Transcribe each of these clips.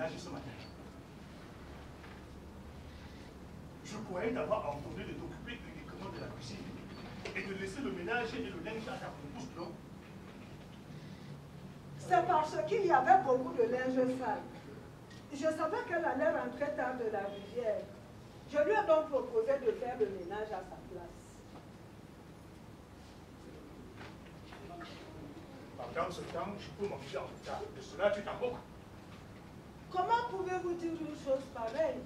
ménage ce matin. Je croyais t'avoir entendu de t'occuper uniquement de la cuisine et de laisser le ménage et le linge à ta épouse, non? C'est parce qu'il y avait beaucoup de linge sale. Je savais qu'elle allait rentrer tard de la rivière. Je lui ai donc proposé de faire le ménage à sa place. Pendant ce temps, je peux manger en retard. De cela, tu t'en moques. Comment pouvez-vous dire une chose pareille?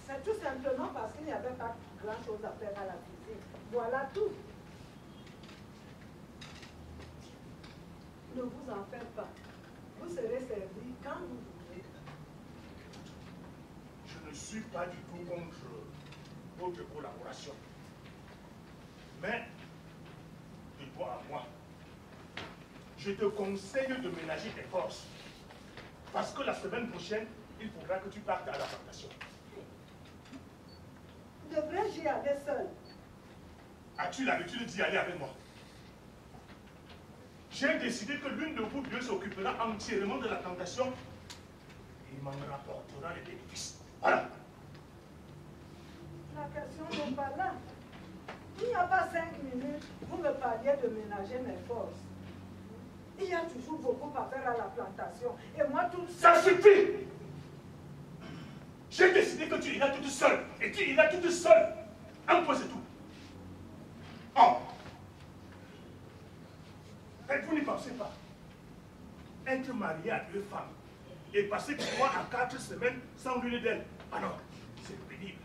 C'est tout simplement parce qu'il n'y avait pas grand-chose à faire à la cuisine. Voilà tout. Ne vous en faites pas. Vous serez servi quand vous voulez. Je ne suis pas du tout contre votre collaboration. Mais, de toi à moi, je te conseille de ménager tes forces. Parce que la semaine prochaine, il faudra que tu partes à la plantation. Devrais-je y aller seule? As-tu l'habitude d'y aller avec moi? J'ai décidé que l'une de vous deux s'occupera entièrement de la plantation et m'en rapportera les bénéfices. Voilà. La question n'est pas là. Il n'y a pas 5 minutes, vous me parliez de ménager mes forces. Il y a toujours beaucoup à faire à la plantation. Et moi, tout ça suffit! J'ai décidé que tu iras toute seule. Et tu iras toute seule. Un point, c'est tout. Oh! Et vous n'y pensez pas. Être marié à 2 femmes et passer 3 à 4 semaines sans l'une d'elles. Ah non, c'est pénible.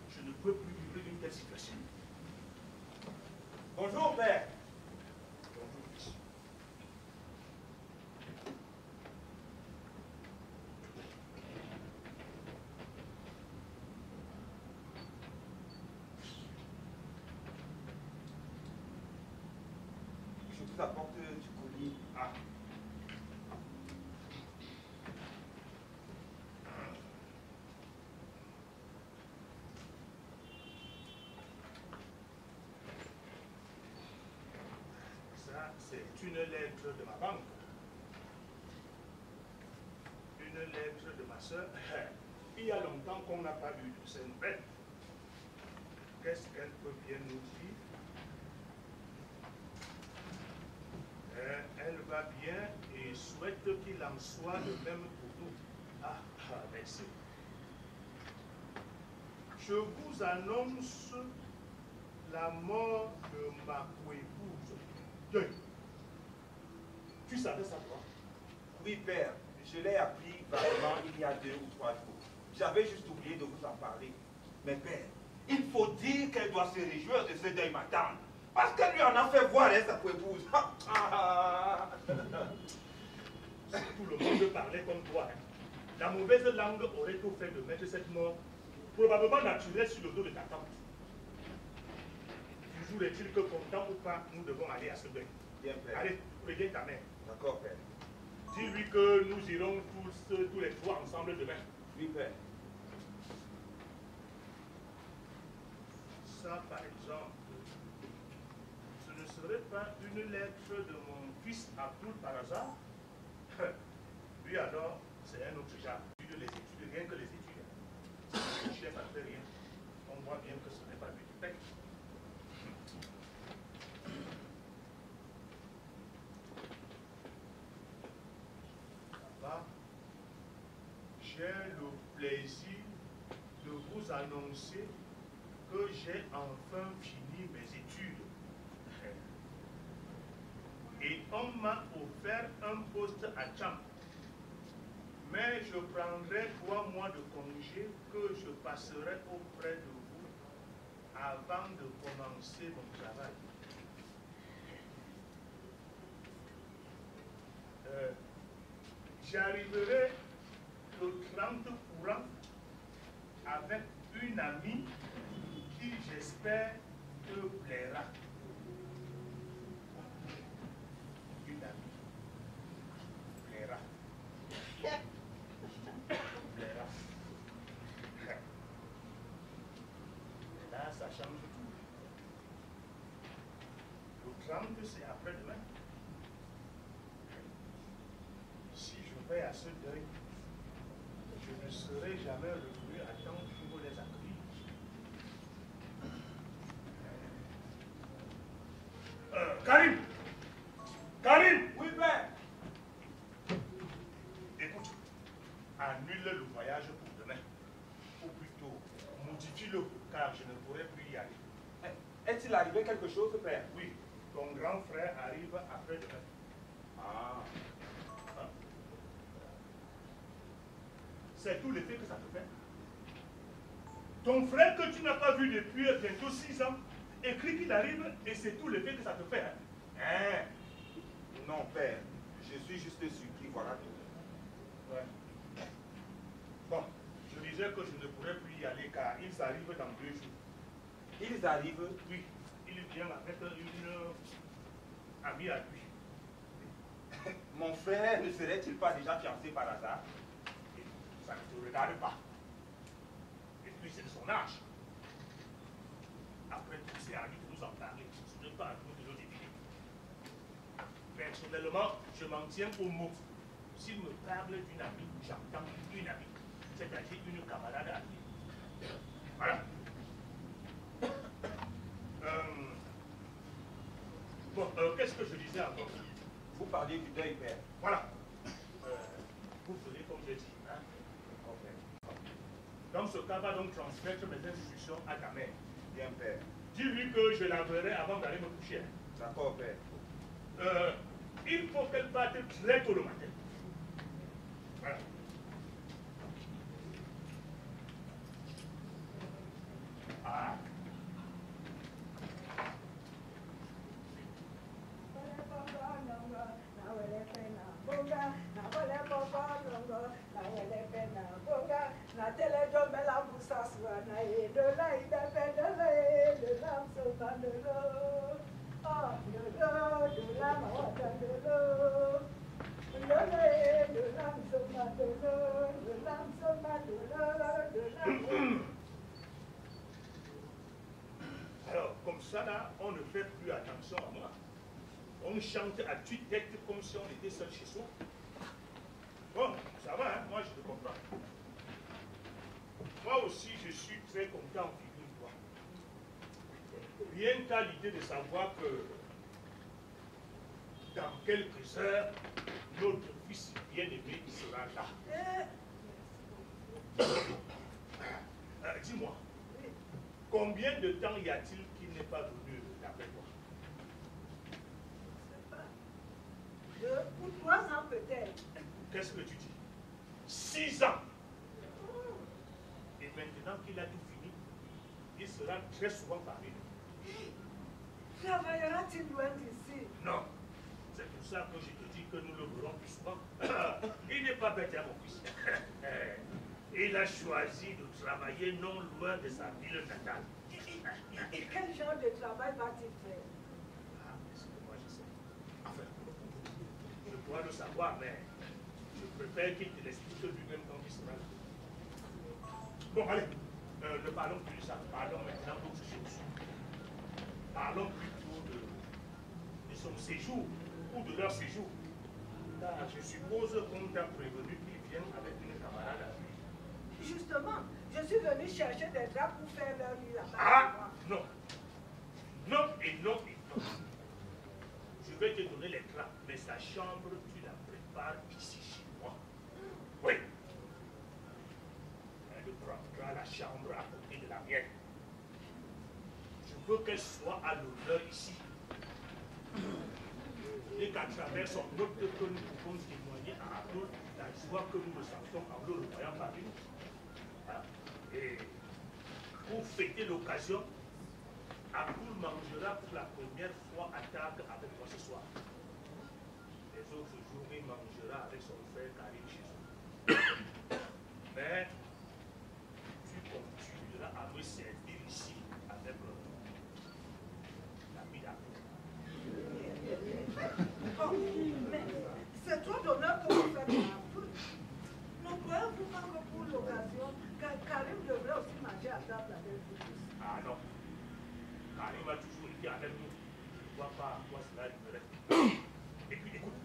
Je ne peux plus vivre une telle situation. Bonjour, père. Bonjour, fils. Je vous apporte du colis. Ah. Ça, c'est une lettre de ma banque. Une lettre de ma soeur. Il y a longtemps qu'on n'a pas eu de ces nouvelles. Qu'est-ce qu'elle peut bien nous dire? Elle va bien et souhaite qu'il en soit de même pour nous. Ah, merci. Je vous annonce la mort de ma coépouse. Tu savais ça, toi? Oui, père. Je l'ai appris vaguement il y a 2 ou 3 jours. J'avais juste oublié de vous en parler. Mais père, il faut dire qu'elle doit se réjouir de ce deuil matin. Parce qu'elle lui en a fait voir, hein, sa coépouse. Tout le monde parlait comme toi. Hein. La mauvaise langue aurait tout fait de mettre cette mort probablement naturelle sur le dos de ta tante. Toujours est-il que, content ou pas, nous devons aller à ce deuil. Bien, père. Allez, préviens ta mère. D'accord, père. Dis-lui que nous irons tous les 3 ensemble demain. Oui, père. Ça, par exemple, ce ne serait pas une lettre de mon fils Abdul par hasard? Lui alors, c'est un autre genre. Lui de les études, rien que les études. Si le chef ne fait rien, on voit bien que ce n'est pas lui qui paye. J'ai le plaisir de vous annoncer que j'ai enfin fini mes études. Et on m'a offert un poste à Champ. Mais je prendrai 3 mois de congé que je passerai auprès de vous avant de commencer mon travail. J'arriverai le 30 courant avec une amie qui, j'espère, te plaira. Une amie plaira. Plaira. Et là, ça change tout. Le 30, c'est après-demain. veille à ce deuil, je ne serai jamais revenu à temps pour les accueillir. Karim! Karim! Oui, père. Écoute, annule le voyage pour demain. Ou plutôt, modifie-le, car je ne pourrai plus y aller. Est-il arrivé quelque chose, père? Oui, ton grand frère arrive après-demain. Ah. C'est tout l'effet que ça te fait. Ton frère que tu n'as pas vu depuis bientôt 6 ans, écrit qu'il arrive et c'est tout l'effet que ça te fait. Hein? Non, père. Je suis juste surpris, voilà tout. Ouais. Bon, je disais que je ne pourrais plus y aller car ils arrivent dans 2 jours. Ils arrivent? Oui, il vient avec une amie à lui. Mon frère ne serait-il pas déjà fiancé par hasard? Ça ne te regarde pas. Et puis c'est de son âge. Après tout, c'est à lui de nous en parler. Ce n'est pas à nous de le deviner. Personnellement, je m'en tiens au mot. S'il me parle d'une amie, j'entends une amie. C'est-à-dire une camarade à lui. Voilà. Bon, qu'est-ce que je disais encore? Vous parliez du deuil, père. Voilà. Vous ferez comme j'ai dit. Hein? Ok. Dans ce cas, va donc transmettre mes instructions à ta mère. Bien, père. Dis-lui que je la verrai avant d'aller me coucher. D'accord, père. Il faut qu'elle parte très tôt le matin. Voilà. Ah. Alors, comme ça, là, on ne fait plus attention à moi. On chante à tue-tête comme si on était seul chez soi. Bon, ça va, hein? Moi je te comprends. Moi aussi, je suis très content, figure-toi. Rien qu'à l'idée de savoir que dans quelques heures, notre fils bien-aimé sera là. Dis-moi, combien de temps y a-t-il qu'il n'est pas venu d'après toi? 2 ou 3 ans peut-être. Qu'est-ce que tu dis? 6 ans. Et maintenant qu'il a tout fini, il sera très souvent parmi nous. Travaillera-t-il loin d'ici? Non. C'est pour ça que je te dis que nous le verrons plus souvent. Il n'est pas bête, hein, mon fils. Il a choisi de travailler non loin de sa ville natale. Et quel genre de travail va-t-il faire? Ah, est-ce que moi je sais? Enfin, je dois le savoir, mais je préfère qu'il te l'explique lui-même quand il sera là. Bon, allez, ne parlons plus de ça. Parlons maintenant d'autre chose. Parlons plutôt de son séjour ou de leur séjour. Car je suppose qu'on t'a prévenu qu'il vient avec une camarade à lui. Justement, je suis venu chercher des draps pour faire leur lit là-bas. Ah, non. Non et non et non. Je vais te donner les draps, mais sa chambre, tu la prépares ici chez moi. Oui. Elle prendra la chambre à côté de la mienne. Je veux qu'elle soit à l'honneur ici. Et qu'à travers son note que nous pouvons témoigner à Abdul la joie que nous ressentons en le voyant parmi nous. Voilà. Et pour fêter l'occasion, Abdul mangera pour la première fois à table avec moi ce soir. Les autres jours, il mangera avec son frère Karim chez eux. Mais tu continueras à me servir ici avec l'ami d'Abdul. Oh, mais c'est trop d'honneur que vous faites à Abdul. Ne croyez-vous pas que pour l'occasion, Karim devrait aussi manger à table avec vous? Ah non. Karim a toujours été avec nous. Je ne vois pas à quoi cela arriverait. Et puis écoute,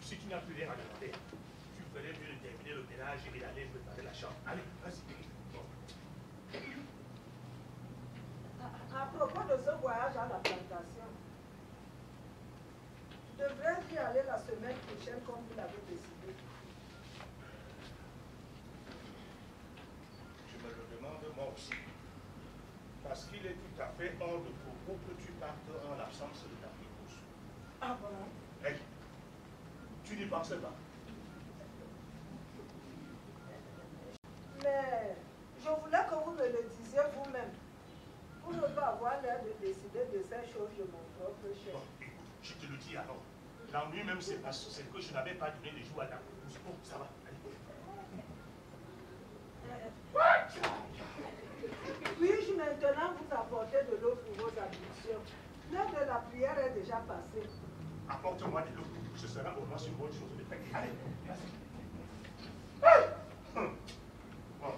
si tu n'as plus rien à demander, tu ferait mieux de terminer le ménage et d'aller préparer la chambre. Allez, vas-y. Bon. À propos de ce voyage à la plantation, tu devrais y aller la semaine prochaine comme vous l'avez décidé. Je me le demande moi aussi. Parce qu'il est tout à fait hors de propos que tu partes en l'absence de ta épouse. Ah bon? Hey, tu n'y pensais pas. Mais je voulais que vous me le disiez vous-même. Pour ne pas avoir l'air de décider de ces choses de mon propre chef. Bon, écoute, je te le dis alors. L'ennui même, c'est que je n'avais pas donné de jour à ta épouse. Bon, ça va. Allez. Puis-je maintenant vous apporter de l'eau pour vos ablutions? L'heure de la prière est déjà passée. Apporte-moi de l'eau. Ce sera au moins une bonne chose de faire. Allez, vas-y. Bon.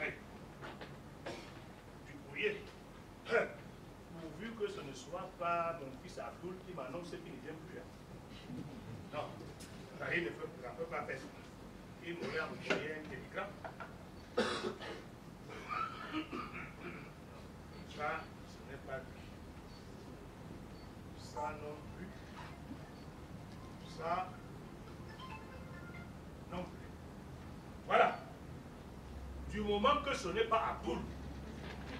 Hey. Du courrier. Pourvu que ce ne soit pas mon fils Abdul qui m'annonce qu'il ne vient plus. Non, il ne peut pas faire ça. Il m'aurait envoyé un télégramme. Ça, ce n'est pas lui. Ça non plus. Ça non plus. Voilà. Du moment que ce n'est pas Abdul,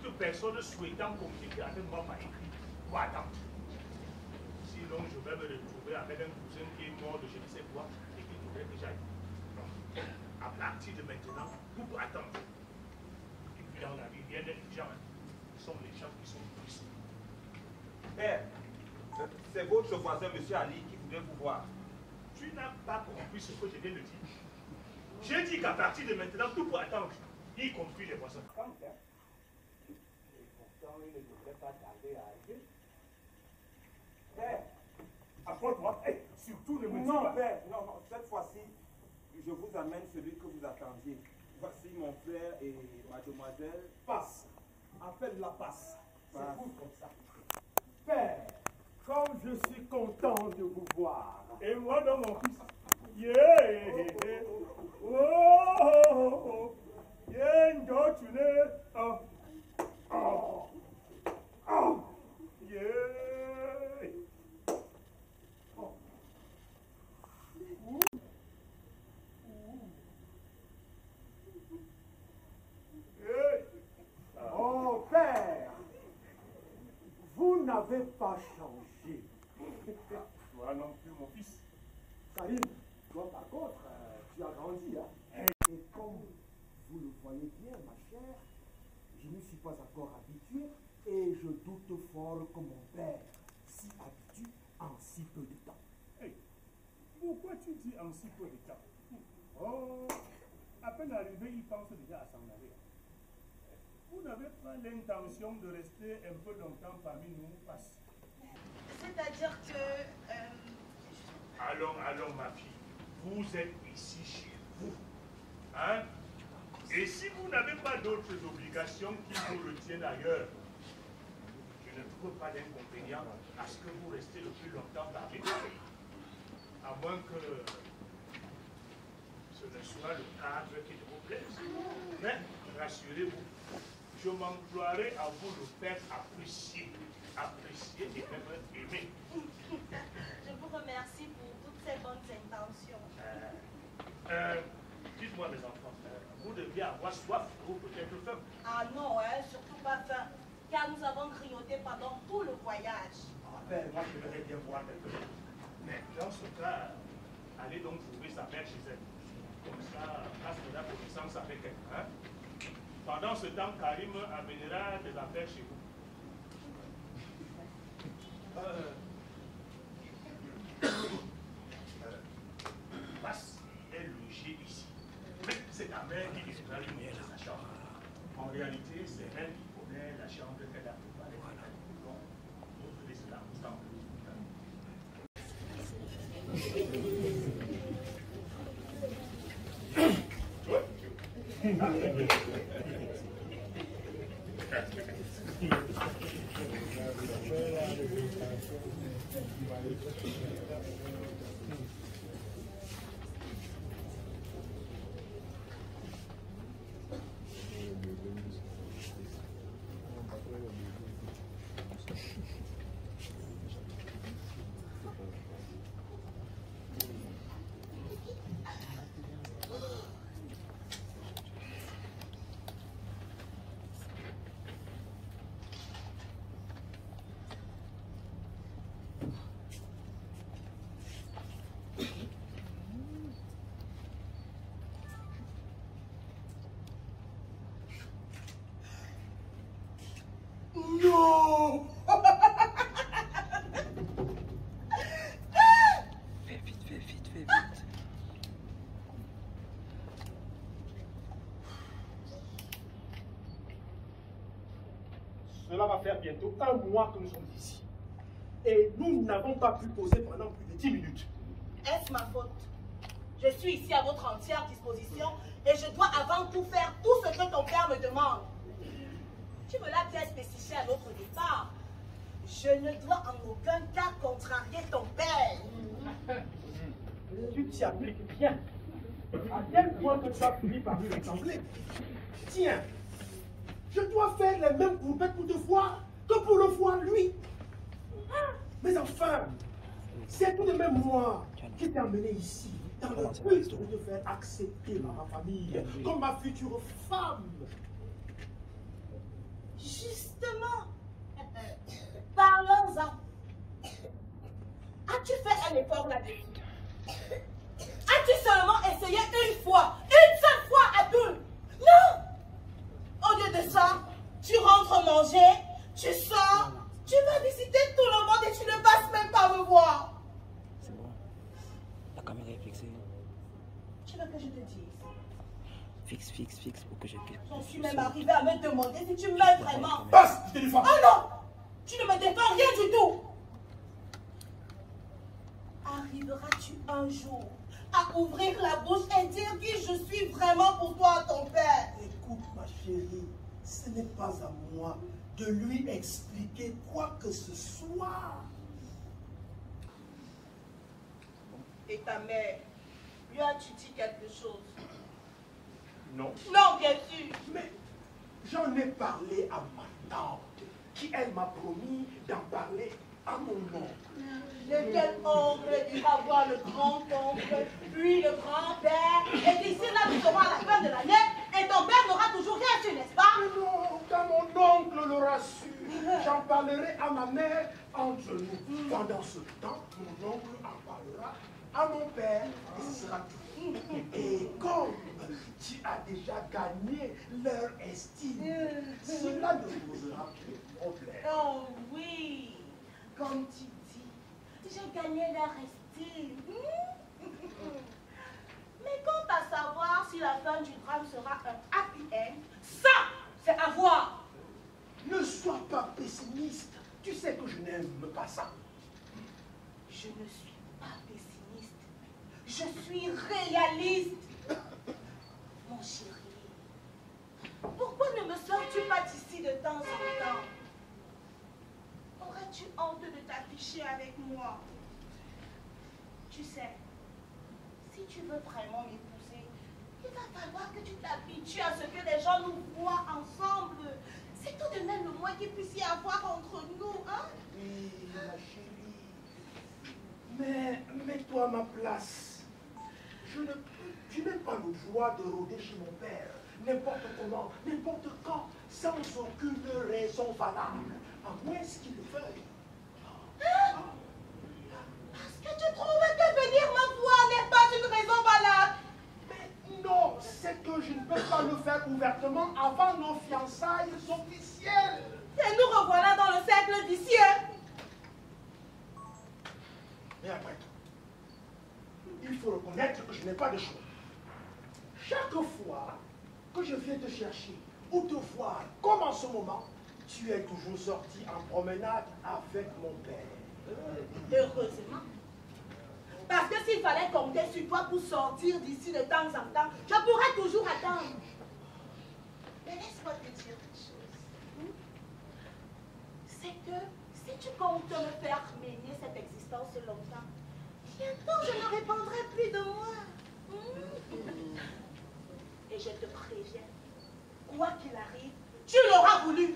toute personne souhaitant communiquer avec moi par écrit doit attendre. Sinon, je vais me retrouver avec un cousin qui est mort de je ne sais quoi et qui pourrait déjà être. Non. À partir de maintenant, tout peut attendre. Et puis dans la vie, il y a des gens, qui sont les gens qui sont tristes. Père, c'est votre voisin, M. Ali, qui voulait vous voir. Tu n'as pas compris ce que je viens de dire. J'ai dit qu'à partir de maintenant, tout peut attendre, y compris les voisins. Pourtant, il ne devrait pas tarder à arriver. Père, Apporte-moi, hey, surtout ne me dis non, pas. père, non, non, cette fois-ci, je vous amène celui que vous attendiez. Voici mon frère et mademoiselle. Passe. Appelle-la passe. Passe. C'est vous comme ça. Père, comme je suis content de vous voir. Et moi dans mon fils. Yeah! Oh, oh, oh. Yeah, Ndo, tu n'es. Oh. Oh. Oh. Yeah! Oh. Hey. Oh, père, vous n'avez pas changé. Toi non plus, mon fils. Saïd, toi par contre, tu as grandi. Hein? Et comme vous le voyez bien, ma chère, je ne suis pas encore habitué et je doute fort que mon père s'y habitue en si peu de temps. Hey, pourquoi tu dis en si peu de temps? Oh, à peine arrivé, il pense déjà à s'en aller. Vous n'avez pas l'intention de rester un peu longtemps parmi nous, passe. C'est-à-dire que... Allons, ma fille. Vous êtes ici chez vous. Hein? Et si vous n'avez pas d'autres obligations qui vous retiennent ailleurs, je ne trouve pas d'inconvénient à ce que vous restez le plus longtemps parmi nous. À moins que ce ne soit le cadre qui vous plaise. Mais rassurez-vous, je m'emploierai à vous le faire apprécier et même aimer. Je vous remercie pour toutes ces bonnes intentions. Dites-moi, mes enfants, vous deviez avoir soif ou peut-être faim. Ah non, hein, surtout pas faim, car nous avons grignoté pendant tout le voyage. Ah ben, moi, je voudrais bien boire quelque chose. Mais dans ce cas, allez donc trouver sa mère chez elle. Comme ça, fasse de la connaissance avec elle. Hein? Pendant ce temps, Karim amènera des affaires chez vous. Passe est logé ici. Mais c'est ta mère qui décidera du moyen de sa chambre. En réalité, c'est elle qui connaît la chambre qu'elle a préparée. Donc, vous devez cela ensemble. Non! Fais vite, fais vite, fais vite. Cela va faire bientôt un mois que nous sommes ici. Et nous n'avons pas pu poser pendant plus de 10 minutes. Est-ce ma faute? Je suis ici à votre entière disposition et je dois avant tout faire tout ce que ton père me demande. Tu me l'as bien spécifié à notre départ. Je ne dois en aucun cas contrarier ton père. Tu t'y appliques bien. À tel point que tu as fini par lui ressembler. Tiens, je dois faire les mêmes courbettes pour te voir que pour le voir lui. Mais enfin, c'est tout de même moi qui t'ai emmené ici dans le but de te faire accepter par ma famille comme ma future femme. Justement, parlons-en. As-tu fait un effort là-dessus? As-tu seulement essayé une seule fois, Abdul? Non! Au lieu de ça, tu rentres manger, tu sors, tu vas visiter tout le monde et tu ne passes même pas me voir. C'est bon. La caméra est fixée. Tu veux que je te dise? Fixe pour que je clique. J'en suis même arrivée à me demander si tu m'aimes vraiment. Passe, je te défends. Oh non! Tu ne me défends rien du tout! Arriveras-tu un jour à ouvrir la bouche et dire qui je suis vraiment pour toi, ton père? Écoute, ma chérie, ce n'est pas à moi de lui expliquer quoi que ce soit. Et ta mère, lui as-tu dit quelque chose? Non. Non, bien sûr. Mais j'en ai parlé à ma tante, qui elle m'a promis d'en parler à mon oncle. Lequel oncle ira voir le grand-oncle, puis le grand-père, et d'ici là, nous serons à la fin de l'année, et ton père n'aura toujours rien su, n'est-ce pas? Mais non, quand mon oncle l'aura su, j'en parlerai à ma mère entre nous. Pendant ce temps, mon oncle en parlera à mon père, et ce sera tout. Et comme tu as déjà gagné leur estime, cela ne posera plus de problème. Oh oui, comme tu dis, j'ai gagné leur estime. Mais quant à savoir si la fin du drame sera un happy end, ça, c'est à voir. Ne sois pas pessimiste. Tu sais que je n'aime pas ça. Je ne suis pas pessimiste. Je suis réaliste. Mon chéri, pourquoi ne me sors-tu pas d'ici de temps en temps? Aurais-tu honte de t'afficher avec moi? Tu sais, si tu veux vraiment m'épouser, il va falloir que tu t'habitues à ce que les gens nous voient ensemble. C'est tout de même le moins qu'il puisse y avoir entre nous, hein? Oui, ma chérie. Mais mets-toi à ma place. Je n'ai pas le droit de rôder chez mon père, n'importe comment, n'importe quand, sans aucune raison valable, à moins qu'il le veuille. Parce que tu trouves que venir me voir n'est pas une raison valable? Mais non, c'est que je ne peux pas le faire ouvertement avant nos fiançailles officielles. Et nous revoilà dans le cercle vicieux. Mais après tout, il faut reconnaître que je n'ai pas de choix. Chaque fois que je viens te chercher ou te voir, comme en ce moment, tu es toujours sorti en promenade avec mon père. Heureusement. Parce que s'il fallait compter sur toi pour sortir d'ici de temps en temps, je pourrais toujours attendre. Mais laisse-moi te dire une chose. C'est que si tu comptes me faire mener cette existence longtemps, bientôt je ne répondrai plus de moi. Et je te préviens, quoi qu'il arrive, tu l'auras voulu.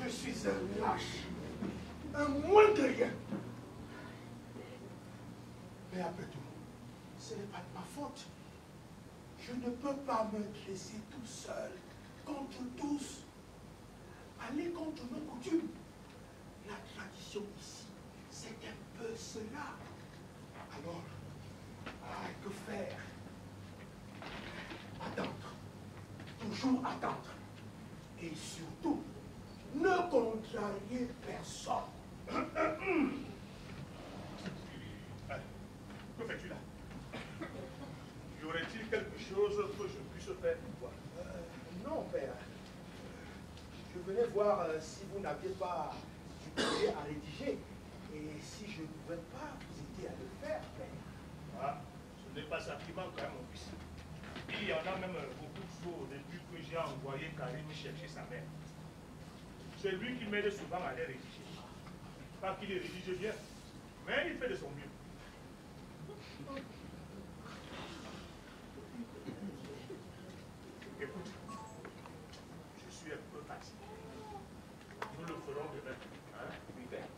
Je suis un lâche, un moins que rien. Mais après tout, ce n'est pas de ma faute. Je ne peux pas me laisser tout seul contre tous. Aller contre nos coutumes. La tradition ici, c'est un peu cela. Alors, que faire? Attendre. Toujours attendre. Et surtout, ne contrarier personne. Que fais-tu là? Y aurait-il quelque chose que je puisse faire pour toi? Non, père. Je venais voir si vous n'aviez pas du papier à rédiger et si je ne pouvais pas vous aider à le faire, père. Ah, ce n'est pas ça qui manque, hein, mon fils. Il y en a même beaucoup trop depuis que j'ai envoyé Karim chercher sa mère. C'est lui qui m'aide souvent à les rédiger. Pas qu'il les rédige bien, mais il fait de son mieux. Écoute, je suis un peu fatigué. Nous le ferons demain. Hein? Oui, père.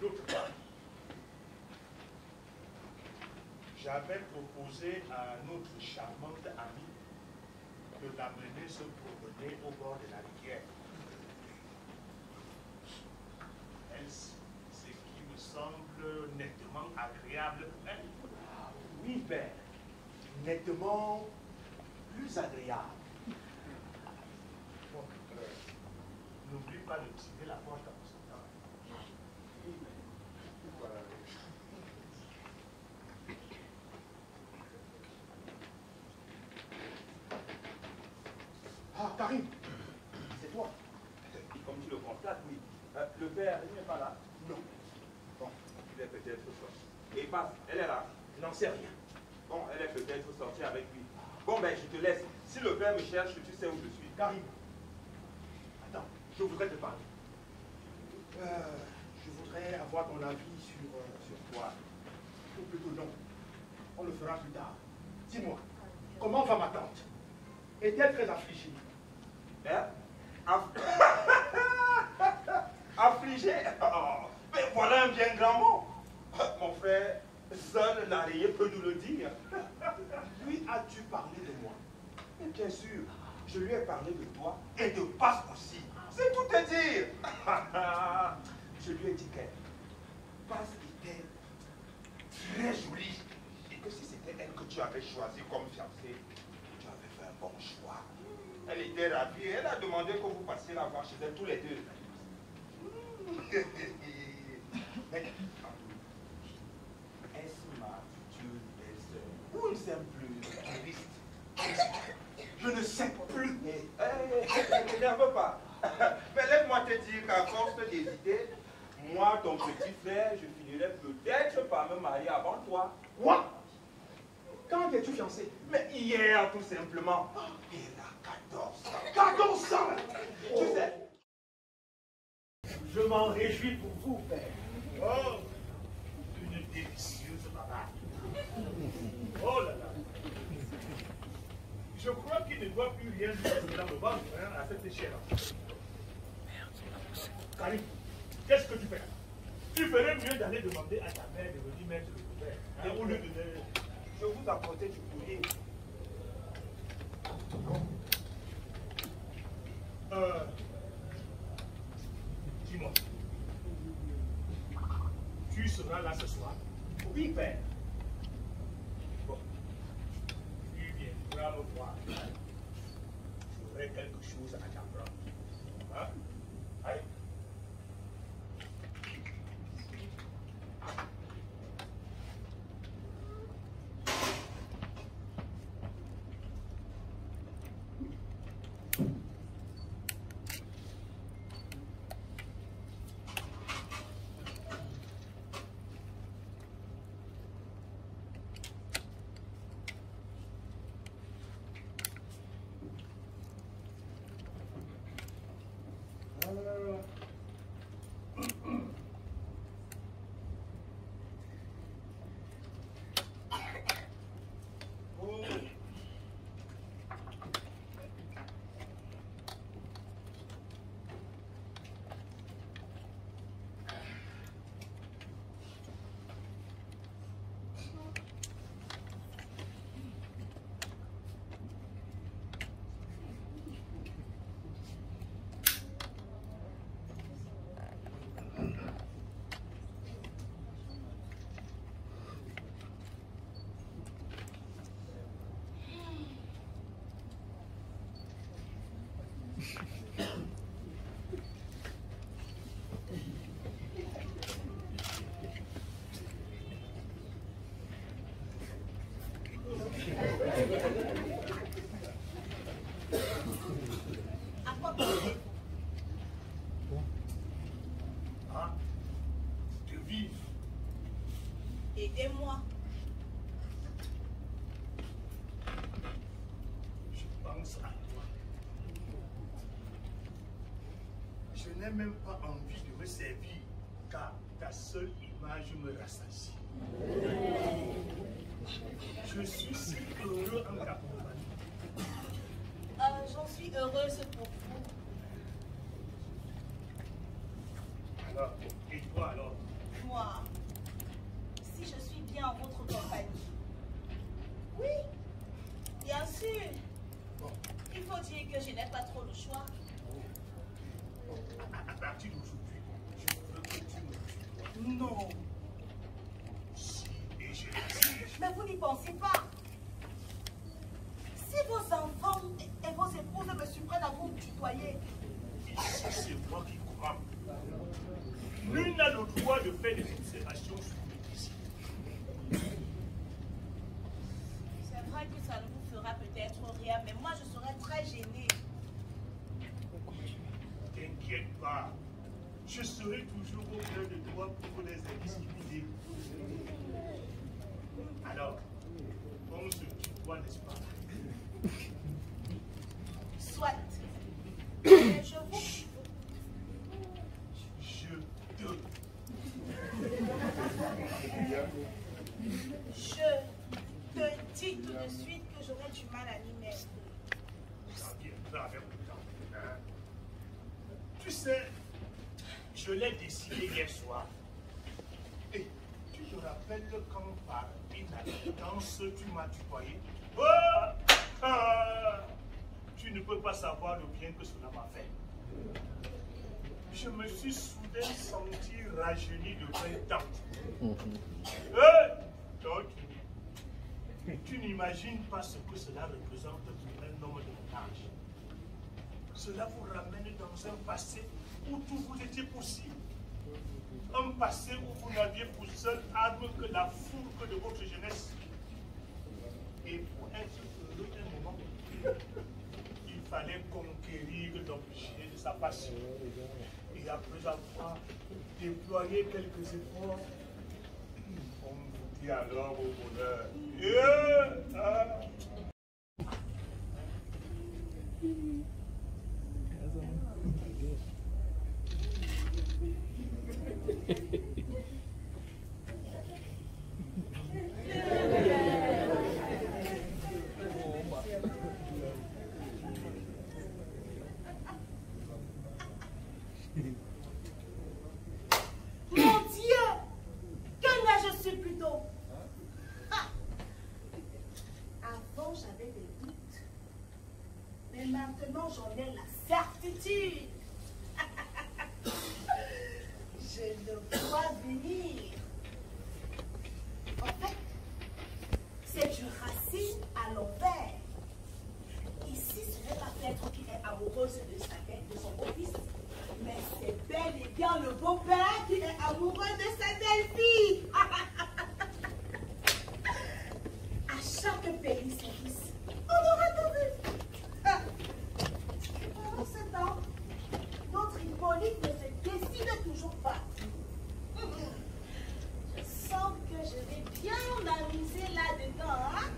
D'autre part, j'avais proposé à notre charmante amie de l'amener se promener au bord de la rivière. Est-ce ce qui me semble nettement agréable pour elle? Oui, père. Nettement plus agréable. Bon, n'oublie pas de tirer la poche dans ce temps. Ah, Karim, c'est toi. Comme tu le constates, oui. Le père, il n'est pas là. Non, Bon, il est peut-être sorti. Et passe, elle est là. je n'en sais rien. Bon, elle est peut-être sortie avec lui. Bon, ben, je te laisse. Si le père me cherche, tu sais où je suis. Karim, attends, je voudrais te parler. Je voudrais avoir ton avis sur toi. Ou plutôt non. On le fera plus tard. Dis-moi, comment va ma tante? Est-elle très affligée? Hein? Affligé? Oh, mais voilà un bien grand mot. Mon frère, seul l'araignée peut nous le dire. Lui as-tu parlé de moi? Mais bien sûr, je lui ai parlé de toi et de Passe aussi. C'est tout à dire. Je lui ai dit qu'elle Passe était très jolie et que si c'était elle que tu avais choisie comme fiancée, tu avais fait un bon choix. Elle était ravie et elle a demandé que vous passiez la voir chez elle tous les deux. Mais, est-ce ma future belle-sœur ou une simple touriste? Je ne sais plus. Ne t'énerve pas. Mais laisse-moi te dire qu'à force d'hésiter, moi, ton petit frère, je finirai peut-être par me marier avant toi. Quoi? Quand es-tu fiancé? Mais hier, tout simplement. Il a 14 ans. 14 ans! Tu sais. Je m'en réjouis pour vous, père. Oh, une délicieuse bavarde. Oh là là. Je crois qu'il ne doit plus rien dire dans le ventre hein, à cette échelle. Karim, qu'est-ce que tu fais? Tu ferais mieux d'aller demander à ta mère de venir mettre le couvert. Hein, au lieu de... Je vous apportais du courrier. Dis-moi, tu seras là ce soir? Oui, père. Bon, tu viendras me voir. J'aurai quelque chose à t'apprendre. Hein? Allez. vivre. Aidez-moi. Je pense à toi. Je n'ai même pas envie de me servir, car ta seule image me rassasie. Je suis si heureux en ta compagnie. J'en suis heureuse pour vous. Alors, et toi alors? Moi, si je suis bien en votre compagnie. Oui, bien sûr. Bon. Il faut dire que je n'ai pas trop le choix. À partir d'aujourd'hui, je veux que tu me tutoies. Non. Si, et je l'exige. Mais vous n'y pensez pas. Si vos enfants et vos épouses me surprennent à vous tutoyer. Ici, c'est moi qui commande. Nul n'a le droit de faire des observations sur mes ici. C'est vrai que ça ne vous fera peut-être rien, mais moi je serais très gênée. T'inquiète pas. Je serai toujours auprès de toi pour les indiscipliner. Alors, on se tutoie, n'est-ce pas? Soit. Mais je vous... Je te. Je te dis tout de suite que j'aurai du mal à m'y mettre. Ça viendra avec le temps. Hein? Tu sais, je l'ai décidé hier soir. Et tu te rappelles quand par inadvertance tu m'as tutoyé? Oh! Ah! Tu ne peux pas savoir le bien que cela m'a fait. Je me suis soudain senti rajeuni de 20 ans. Toi, tu n'imagines pas ce que cela représente pour un homme de mon âge. Cela vous ramène dans un passé où tout vous était possible. Un passé où vous n'aviez pour seule arme que la fourque de votre jeunesse. Et pour être heureux un moment, il fallait conquérir l'objet de sa passion. Et après avoir déployé quelques efforts, on vous dit alors au bonheur. Mon Dieu! Que n'ai-je su plus tôt? Ah. Avant, j'avais des doutes. Mais maintenant, j'en ai la certitude. Je le vois venir. En fait, c'est une racine à l'envers. Ici, ce n'est pas Pètre qui est amoureuse de son beau-fils, mais c'est bel et bien le beau-père qui est amoureux de sa belle-fille. À chaque périphérie, on aura tout vu. En ce temps, notre Hippolyte ne se décide toujours pas. Je sens que je vais bien m'amuser là-dedans. Hein?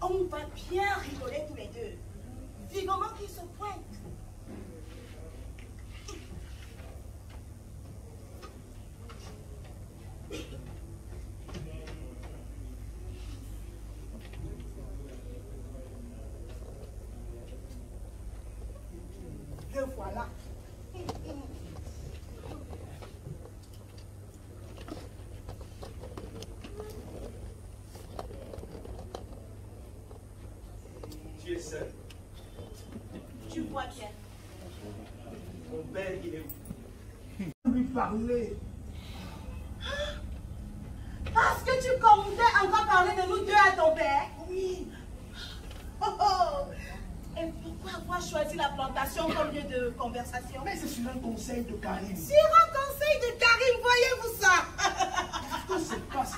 On va bien rigoler tous les deux. Vivement qu'il se pointe. Le voilà. Tu es seul. Tu vois bien. Mon père, il est où? Lui parler. Parce que tu comptais encore parler de nous deux à ton père? Oui. Oh, oh. Et pourquoi avoir choisi la plantation comme lieu de conversation? Mais c'est sur un conseil de Karim. Sur un conseil de Karim, voyez-vous ça? Que se passe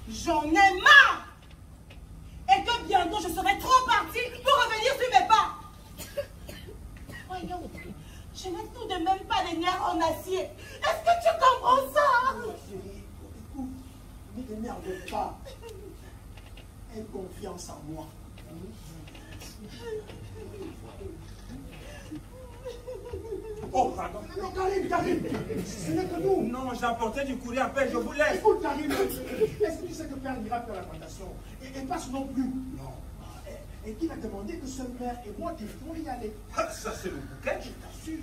J'en ai marre. Et que bientôt je serai trop partie pour revenir sur mes pas. Voyons, je n'ai tout de même pas les nerfs en acier. Est-ce que tu comprends ça? Ma chérie, écoute, ne t'énerve pas. Aie confiance en moi. Oh, pardon. Non, Karim, ce n'est que nous. Non, j'ai apporté du courrier à peine, je vous laisse. Écoute, Karim, est-ce que tu sais que Père n'ira faire la plantation et passe non plus? Non. Et qu'il a demandé que seul Père et moi devions y aller. Ah, ça, c'est le bouquet. Je t'assure.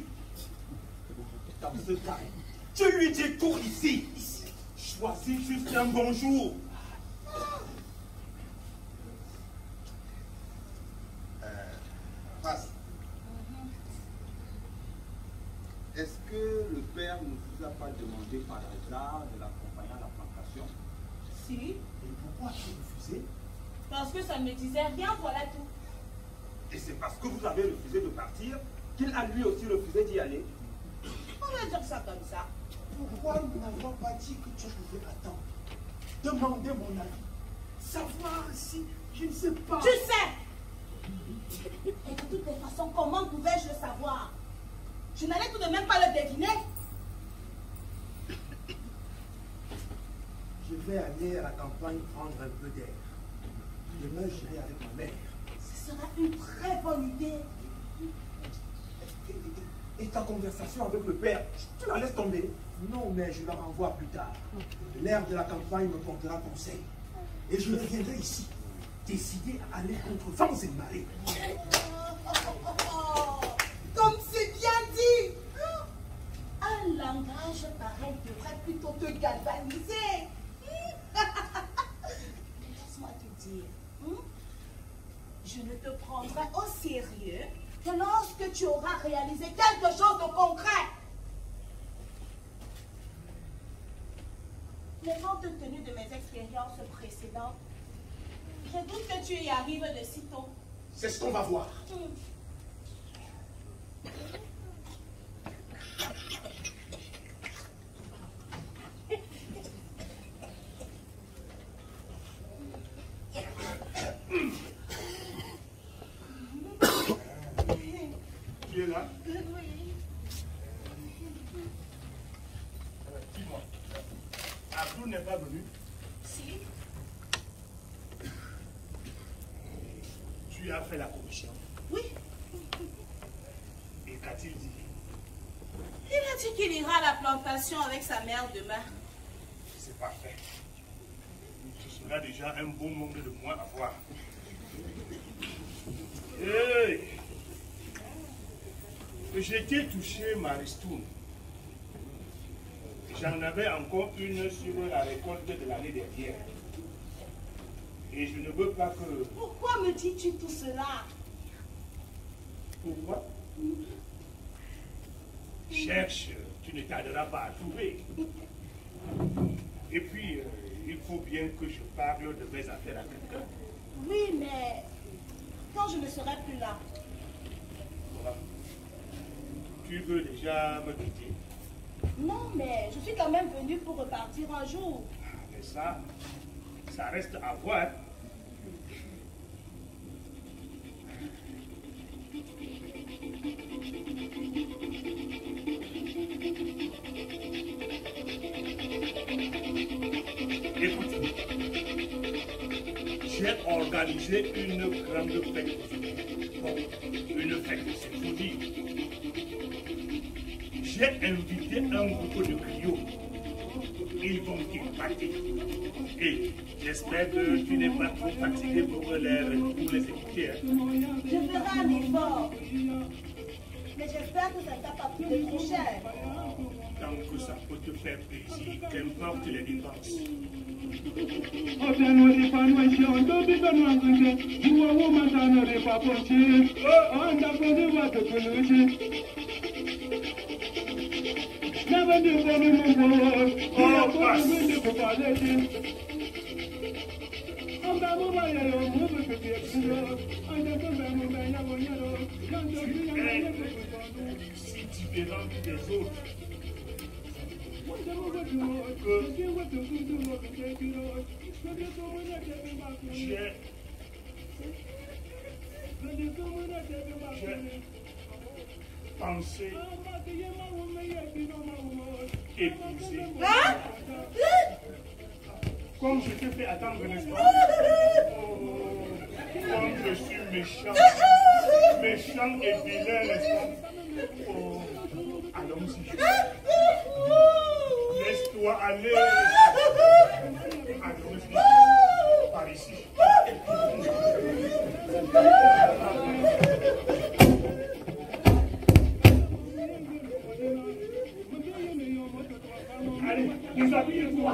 Dans ce Karim. Tu lui dis tout ici. Choisis juste un bonjour. Passe. Est-ce que le père ne vous a pas demandé par hasard de l'accompagner à la plantation? Si. Et pourquoi as-tu refusé? Parce que ça ne me disait rien, voilà tout. Et c'est parce que vous avez refusé de partir qu'il a lui aussi refusé d'y aller. On va dire ça comme ça. Pourquoi nous n'avons pas dit que tu devais attendre? Demander mon avis. Savoir si je ne sais pas. Tu sais. Et de toutes les façons, comment pouvais-je le savoir? Je n'allais tout de même pas le deviner. Je vais aller à la campagne prendre un peu d'air. Demain, j'irai avec ma mère. Ce sera une très bonne idée. Et ta conversation avec le père, tu la laisses tomber? Non, mais je la renvoie plus tard. L'air de la campagne me portera conseil. Et je reviendrai ici, décidé à aller contre vents et marées. Comme c'est bien dit. Un langage pareil devrait plutôt te galvaniser. Laisse-moi te dire, je ne te prendrai au sérieux que lorsque tu auras réalisé quelque chose de concret. Mais compte tenu de mes expériences précédentes, je doute que tu y arrives de sitôt. C'est ce qu'on va voir. Tu es là? Oui. Dis-moi, Abdou n'est pas venu? Si. Tu as fait la commission? Oui. Et qu'a-t-il dit? Il a dit qu'il ira à la plantation avec sa mère demain. C'est parfait. Ce sera déjà un bon nombre de mois à voir. Hey! J'étais touché ma ristourne. J'en avais encore une sur la récolte de l'année dernière. Et je ne veux pas que... Pourquoi me dis-tu tout cela? Pourquoi? Cherche, tu ne tarderas pas à trouver. Et puis, il faut bien que je parle de mes affaires à quelqu'un. Oui, mais quand je ne serai plus là. Voilà. Tu veux déjà me quitter? Non, mais je suis quand même venue pour repartir un jour. Mais ça reste à voir. Écoute, j'ai organisé une grande fête. Bon, une fête, c'est tout dire. J'ai invité un groupe de griots. Ils vont épater. Et j'espère que tu n'es pas trop fatigué pour les écouter. Hein. Je ferai un effort. Mais j'espère que ça ne t'a pas coûté trop cher. Tant que ça peut te faire plaisir, qu'importe les dépenses. Si différent des autres, pensé épouser. Comme je te fais attendre, n'est-ce pas? Oh, comme je suis méchant, méchant et vilain, n'est-ce pas? Oh, allons-y. Laisse-toi aller. Allons-y. Par ici. Allez, déshabille-toi.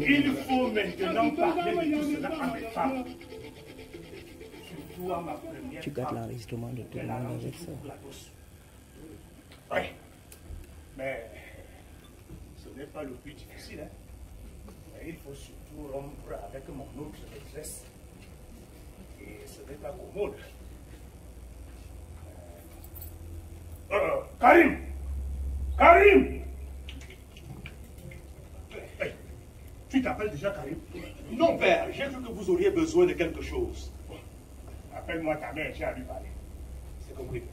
Il faut maintenant parler de tout cela à mes femmes. Surtout à ma première Tu gardes femme. l'enregistrement de tout le monde avec ça. Oui, mais ce n'est pas le plus difficile. Hein. Mais il faut surtout rompre avec mon autre maîtresse. Et ce n'est pas commode. Karim! Karim! Hey, tu t'appelles déjà Karim? Non, père, j'ai vu que vous auriez besoin de quelque chose. Bon, appelle-moi ta mère, j'ai à lui parler. C'est compris.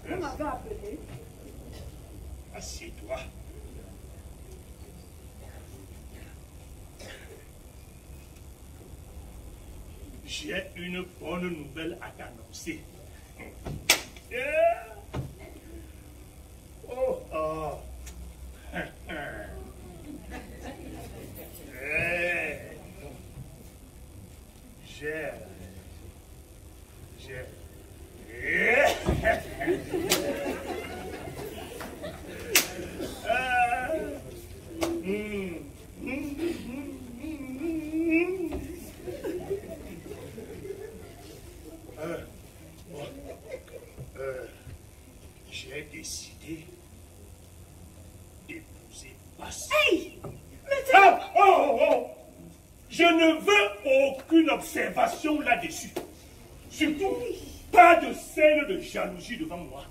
Vous m'avez appelé. Assieds-toi. J'ai une bonne nouvelle à t'annoncer. Yeah. Oh, oh. J'ai décidé d'épouser Basse. Hey! Ah, oh, oh, oh. Je ne veux aucune observation là-dessus. Surtout, pas de scène de jalousie devant moi.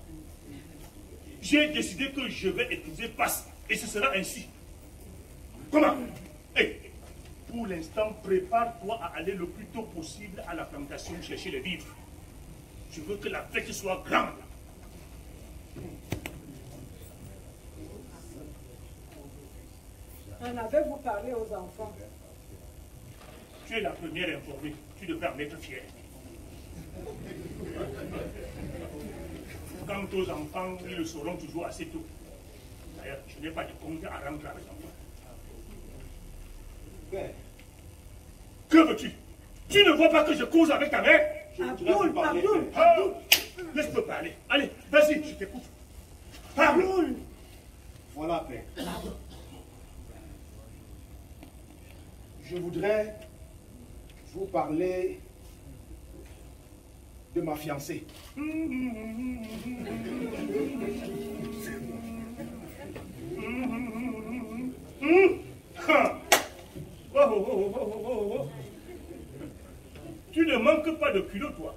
J'ai décidé que je vais épouser Basse. Et ce sera ainsi. Comment? Hey, pour l'instant, prépare-toi à aller le plus tôt possible à la plantation chercher les vivres. Je veux que la fête soit grande. En avez-vous parlé aux enfants? Tu es la première informée. Tu devrais en être fière. Quant aux enfants, ils le sauront toujours assez tôt. D'ailleurs, je n'ai pas de compte à rendre à mes enfants. Père, Que veux-tu? Tu ne vois pas que je cause avec ta mère? Abdoul, Abdoul, Ah, laisse-moi parler. Allez, vas-y, je t'écoute. Parle. Voilà, père. Je voudrais vous parler de ma fiancée. Oh, oh, oh, oh, oh, oh. Tu ne manques pas de culot, toi.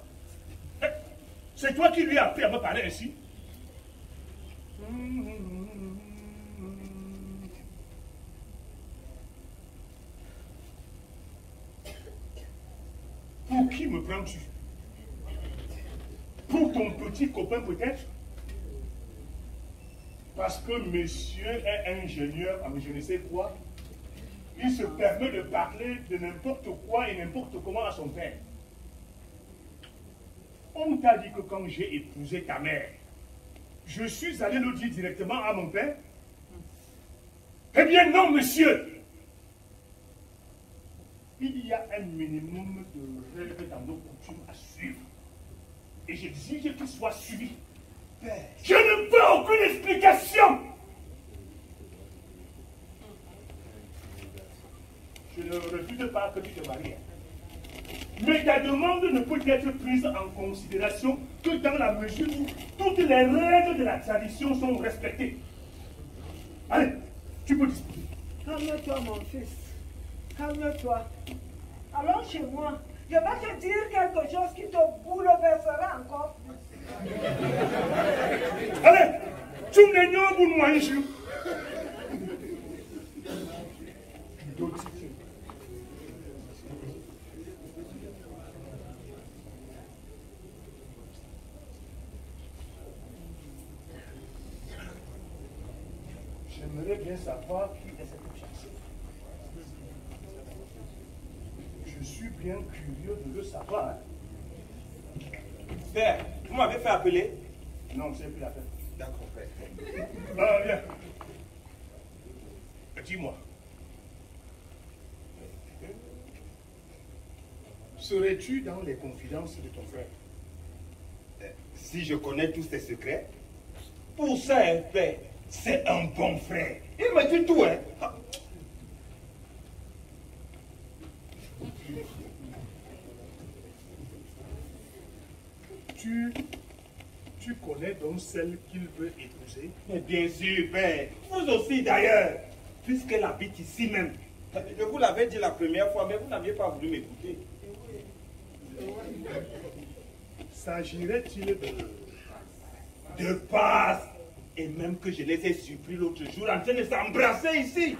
C'est toi qui lui as appris à me parler ainsi. Pour qui me prends-tu? Pour ton petit copain peut-être? Parce que monsieur est ingénieur en je ne sais quoi. Il se permet de parler de n'importe quoi et n'importe comment à son père. On t'a dit que quand j'ai épousé ta mère, je suis allé le dire directement à mon père? Eh bien non, monsieur. Il y a un minimum de règles dans nos coutumes à suivre. Et j'exige qu'il soit suivi. Père. Je ne veux aucune explication. Je ne refuse pas que tu te maries. Mais ta demande ne peut être prise en considération que dans la mesure où toutes les règles de la tradition sont respectées. Allez, tu peux disposer. Calme-toi, mon fils. Calme-toi. Allons chez moi. Je vais te dire quelque chose qui te bouleversera encore plus. Allez, tu m'ignores pour moi, Jésus. J'aimerais bien savoir qui est cette personne. Je suis bien curieux de le savoir. Père, vous m'avez fait appeler? Non, c'est plus la peine. D'accord, père. Ah, bien. Dis-moi. Serais-tu dans les confidences de ton frère? Si je connais tous ses secrets, pour ça, hein, père, c'est un bon frère. Il me dit tout, hein. Tu connais donc celle qu'il veut épouser? Mais bien sûr, père. Vous aussi, d'ailleurs. Puisqu'elle habite ici même. Je vous l'avais dit la première fois, mais vous n'aviez pas voulu m'écouter. S'agirait-il de passe? Et même que je les ai surpris l'autre jour en train de s'embrasser ici.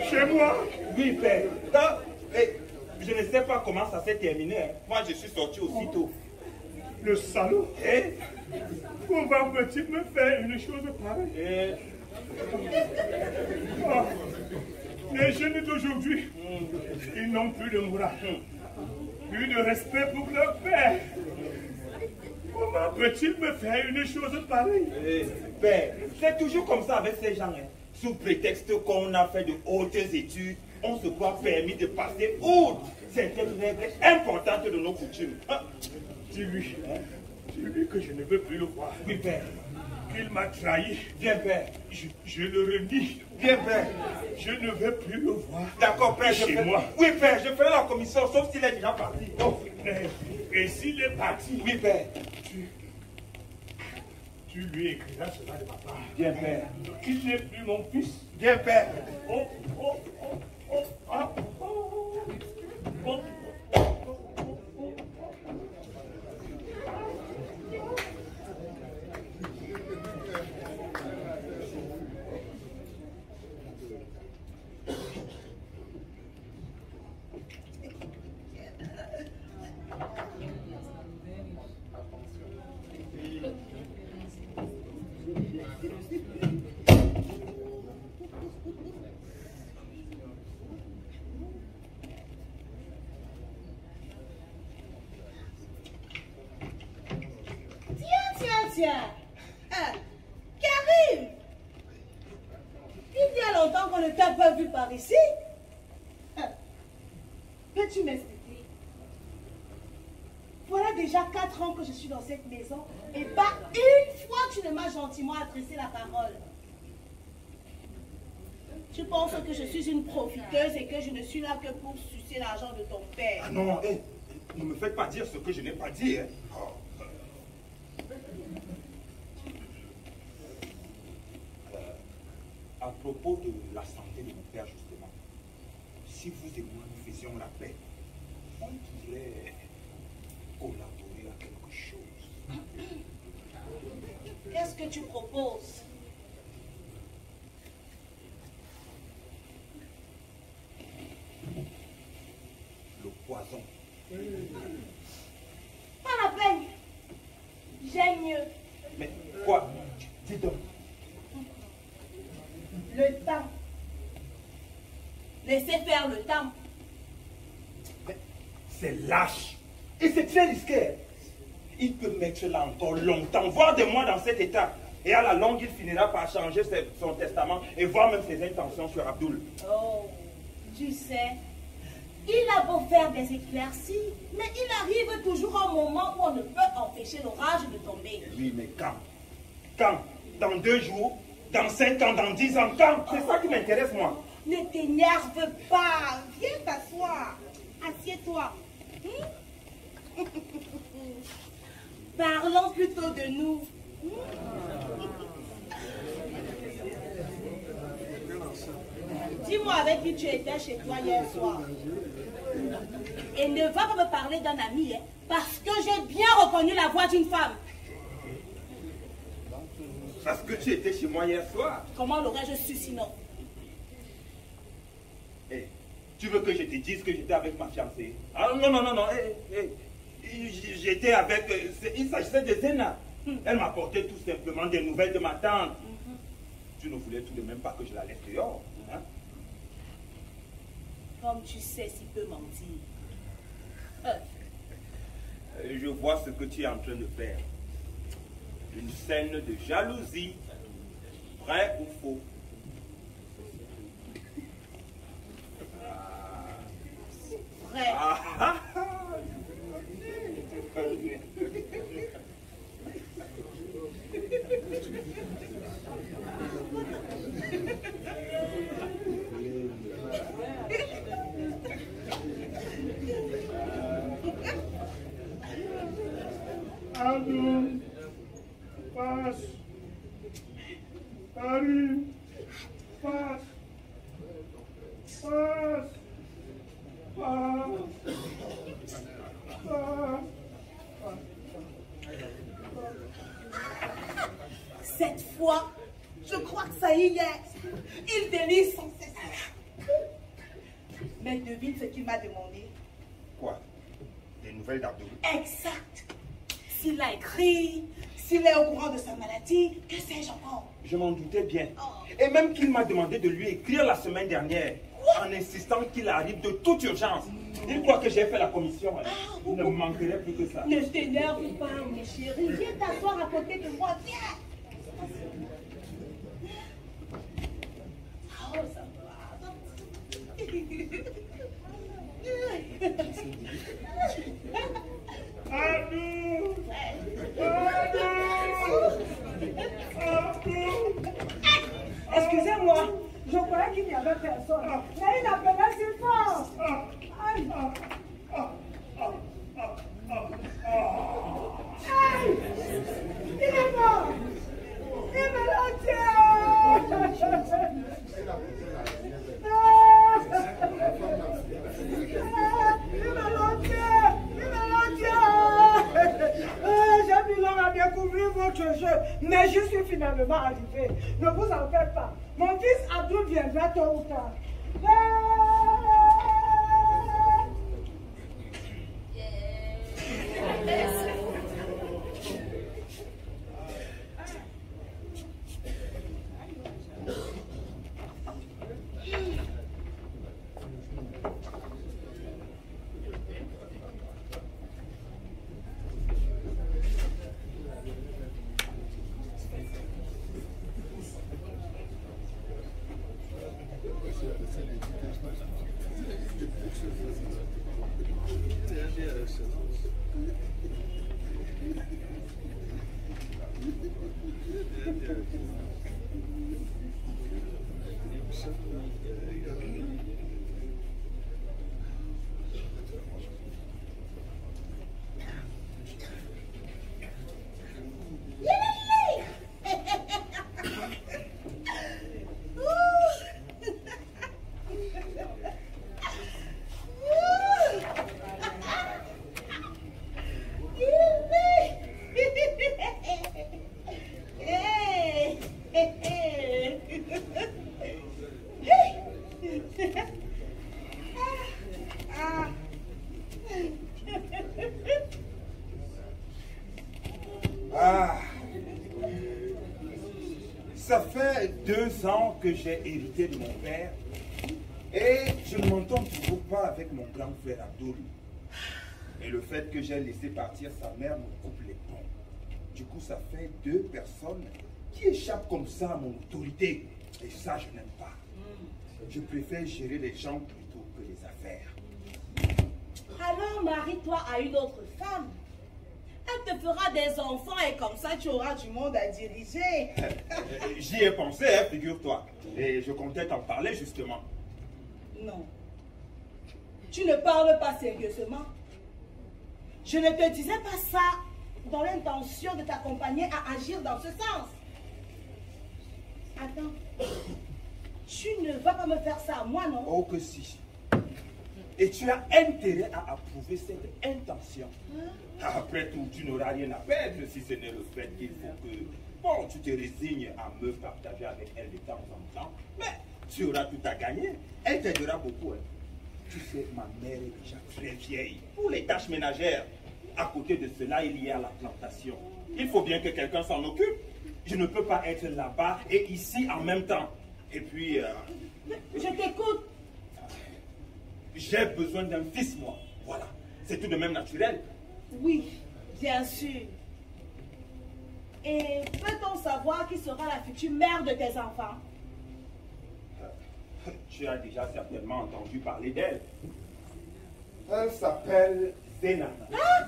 Chez moi? Oui, père. Je ne sais pas comment ça s'est terminé. Hein. Moi, je suis sorti aussitôt. Le salaud? Comment peut-il me faire une chose pareille? Oh, les jeunes d'aujourd'hui, ils n'ont plus de morale, plus de respect pour leur père. Comment peut-il me faire une chose pareille? Père, c'est toujours comme ça avec ces gens. Hein. Sous prétexte qu'on a fait de hautes études, on se croit permis de passer outre certaines règles importantes de nos coutumes. Hein? Dis-lui que je ne veux plus le voir. Oui, père. Qu'il m'a trahi. Bien, père. Je le renie. Bien, père. Je ne veux plus le voir. D'accord, père. Chez moi. Oui, père, je ferai la commission, sauf s'il est déjà parti. Donc, et s'il est parti? Oui, père. Tu lui écriras cela de ma part. Bien, père. Qu'il n'est plus mon fils. Bien, père. Tiens, Karim, il y a longtemps qu'on ne t'a pas vu par ici. Peux-tu m'expliquer? Voilà déjà 4 ans que je suis dans cette maison et pas une fois tu ne m'as gentiment adressé la parole. Tu penses que je suis une profiteuse et que je ne suis là que pour sucer l'argent de ton père. Ah non, ne me faites pas dire ce que je n'ai pas dit. Hein. À propos de la santé de mon père, justement, si vous et moi nous faisions la paix, on pourrait collaborer à quelque chose. Qu'est-ce que tu proposes? Le poison. Pas la peine. J'aime mieux. Mais quoi? Dis donc. Le temps. Laissez faire le temps. C'est lâche. Et c'est très risqué. Il peut mettre là encore longtemps, voire des mois dans cet état. Et à la longue, il finira par changer son testament et voir même ses intentions sur Abdoul. Oh, tu sais, il a beau faire des éclaircies, mais il arrive toujours un moment où on ne peut empêcher l'orage de tomber. Oui, mais quand? Quand? Dans 2 jours? Dans 5 ans? Dans 10 ans? Quand? C'est ça qui m'intéresse, moi. Ne t'énerve pas. Viens t'asseoir. Assieds-toi. Parlons plutôt de nous. Dis-moi avec qui tu étais chez toi hier soir. Et ne va pas me parler d'un ami, hein, parce que j'ai bien reconnu la voix d'une femme. Parce que tu étais chez moi hier soir. Comment l'aurais-je su sinon? Hey, tu veux que je te dise que j'étais avec ma fiancée? Ah non, non, non, non. J'étais avec... il s'agissait de Zena. Elle m'apportait tout simplement des nouvelles de ma tante. Tu ne voulais tout de même pas que je la laisse dehors. Hein? Comme tu sais si peu mentir. Je vois ce que tu es en train de faire. Une scène de jalousie. Vrai ou faux? Vrai. Abdoul, passe. Arrive. Passe. Passe. Cette fois, je crois que ça y est. Il délie sans cesse. Mais devine ce qu'il m'a demandé. Quoi? Des nouvelles d'Abdoul? Exact. S'il a écrit, s'il est au courant de sa maladie, que sais-je encore? Je m'en doutais bien. Et même qu'il m'a demandé de lui écrire la semaine dernière, en insistant qu'il arrive de toute urgence. Il croit que j'ai fait la commission. Il ne me manquerait plus que ça. Ne t'énerve pas, mes chéris. Viens t'asseoir à côté de moi. Viens. Oh, ça va. Abdoul! Excusez-moi, je croyais qu'il n'y avait personne. Mais il appelait si fort. Aïe. Aïe. Il est mort. Il me l'a tué. J'ai mis l'homme à découvrir votre jeu, mais je suis finalement arrivé. Ne vous en faites pas. Mon fils Abdoul viendra tôt ou tard. Ça fait 2 ans que j'ai hérité de mon père Et je ne m'entends toujours pas avec mon grand frère Abdoul. Et le fait que j'ai laissé partir sa mère me coupe les ponts. Du coup, ça fait 2 personnes qui échappent comme ça à mon autorité. Et ça, je n'aime pas. Je préfère gérer les gens plutôt que les affaires. Alors marie-toi à une autre femme. Elle te fera des enfants et comme ça tu auras du monde à diriger. J'y ai pensé, hein, figure-toi. Et je comptais t'en parler justement. Non. Tu ne parles pas sérieusement. Je ne te disais pas ça dans l'intention de t'accompagner à agir dans ce sens. Attends. Tu ne vas pas me faire ça à moi, non? Oh que si. Et tu as intérêt à approuver cette intention. Après tout, tu n'auras rien à perdre si ce n'est le fait qu'il faut que, bon, tu te résignes à me partager avec elle de temps en temps. Mais tu auras tout à gagner. Elle t'aidera beaucoup. Hein. Tu sais, ma mère est déjà très vieille pour les tâches ménagères. À côté de cela, il y a la plantation. Il faut bien que quelqu'un s'en occupe. Je ne peux pas être là-bas et ici en même temps. Et puis... Je t'écoute. J'ai besoin d'un fils, moi. Voilà. C'est tout de même naturel. Oui, bien sûr. Et peut-on savoir qui sera la future mère de tes enfants? Tu as déjà certainement entendu parler d'elle. Elle s'appelle Zéna. Hein?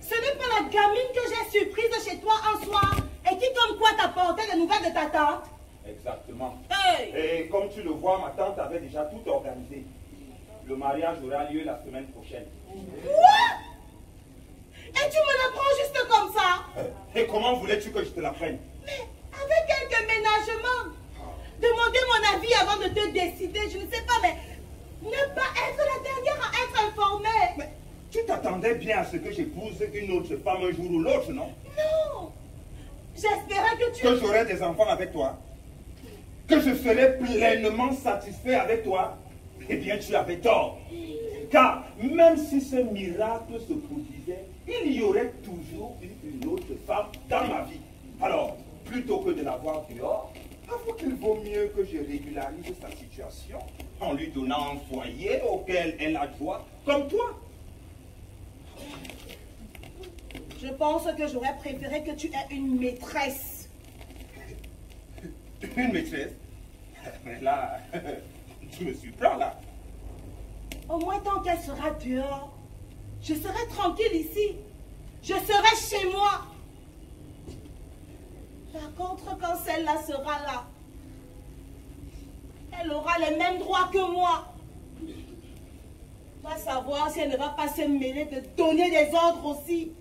Ce n'est pas la gamine que j'ai surprise chez toi un soir et qui comme quoi t'apportait des nouvelles de ta tante? Exactement. Hey! Et comme tu le vois, ma tante avait déjà tout organisé. Le mariage aura lieu la semaine prochaine. Quoi? Et tu me la prends juste comme ça? Et comment voulais-tu que je te la prenne? Mais avec quelques ménagements. Demander mon avis avant de te décider, je ne sais pas, mais ne pas être la dernière à être informée. Mais tu t'attendais bien à ce que j'épouse une autre femme un jour ou l'autre, non? Non. J'espérais que tu... Que j'aurais des enfants avec toi. Que je serais pleinement satisfait avec toi. Eh bien, tu avais tort. Car même si ce miracle se produisait, il y aurait toujours une autre femme dans ma vie. Alors, plutôt que de la voir dehors, avoue qu'il vaut mieux que je régularise sa situation en lui donnant un foyer auquel elle a droit, comme toi. Je pense que j'aurais préféré que tu aies une maîtresse. Une maîtresse? Mais là, tu me surprends là. Au moins tant qu'elle sera dehors, je serai tranquille ici. Je serai chez moi. Par contre, quand celle-là sera là, elle aura les mêmes droits que moi. Va savoir si elle ne va pas se mêler de donner des ordres aussi.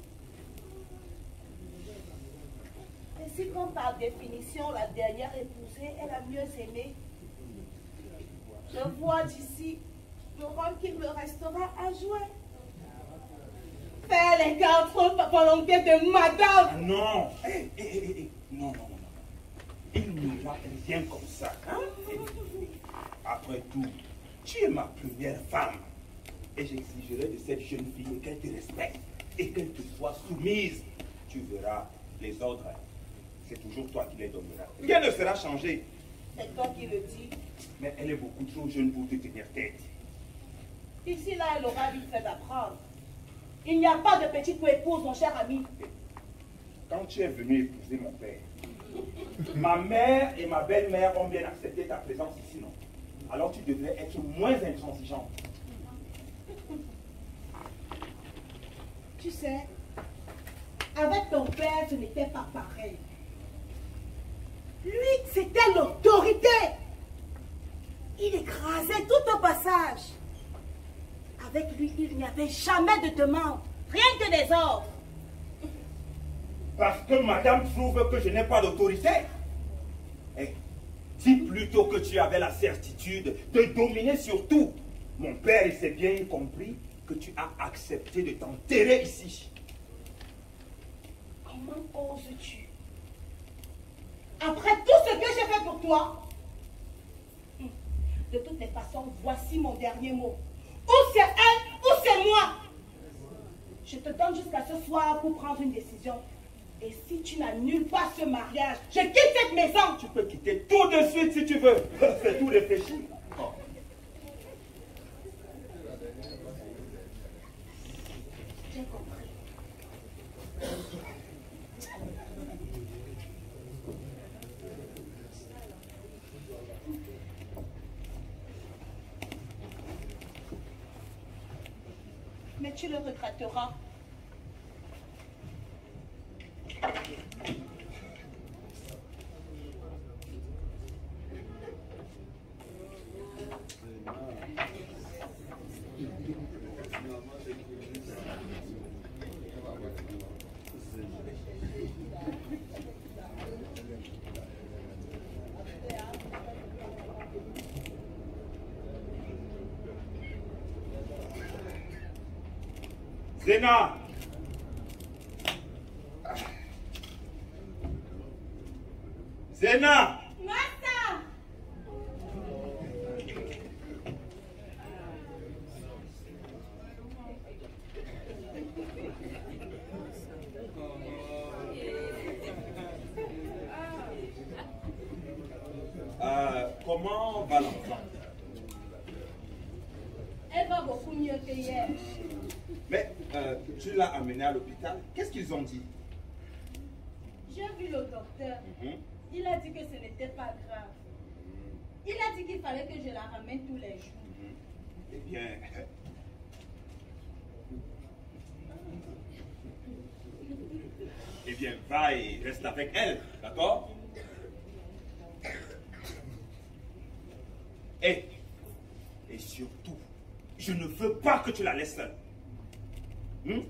Et si comme par définition la dernière épousée est la mieux aimée, je vois d'ici le rôle qu'il me restera à jouer. Faire les 4 volontés de madame. Ah non. Non, non, non, non. Il n'y aura rien comme ça. Hein? Après tout, tu es ma première femme. Et j'exigerai de cette jeune fille qu'elle te respecte et qu'elle te soit soumise. Tu verras, les ordres, c'est toujours toi qui les donneras. Rien ne sera changé. C'est toi qui le dis. Mais elle est beaucoup trop jeune pour te tenir tête. Ici, là, elle aura vite fait d'apprendre. Il n'y a pas de petite épouse, mon cher ami. Quand tu es venu épouser mon père, ma mère et ma belle-mère ont bien accepté ta présence ici, non? Alors tu devrais être moins intransigeante. Tu sais, avec ton père, ce n'était pas pareil. Lui, c'était l'autorité. Il écrasait tout au passage. Avec lui, il n'y avait jamais de demande, rien que des ordres. Parce que madame trouve que je n'ai pas d'autorité. Eh, dis plutôt que tu avais la certitude de dominer sur tout. Mon père, il s'est bien compris que tu as accepté de t'enterrer ici. Comment oses-tu? Après tout ce que j'ai fait pour toi, de toutes les façons, voici mon dernier mot. Ou c'est elle, ou c'est moi. Je te donne jusqu'à ce soir pour prendre une décision. Et si tu n'annules pas ce mariage, je quitte cette maison. Tu peux quitter tout de suite si tu veux. Fais tout réfléchir. Oh. J'ai compris. Mais tu le regretteras. Zéna! Zéna! Massa! Comment va l'enfant? Elle va beaucoup mieux que hier. Mais tu l'as amenée à l'hôpital. Qu'est-ce qu'ils ont dit? J'ai vu le docteur. Il a dit que ce n'était pas grave. Il a dit qu'il fallait que je la ramène tous les jours. Eh bien... Eh bien, va et reste avec elle, d'accord? Et surtout, je ne veux pas que tu la laisses seule. Il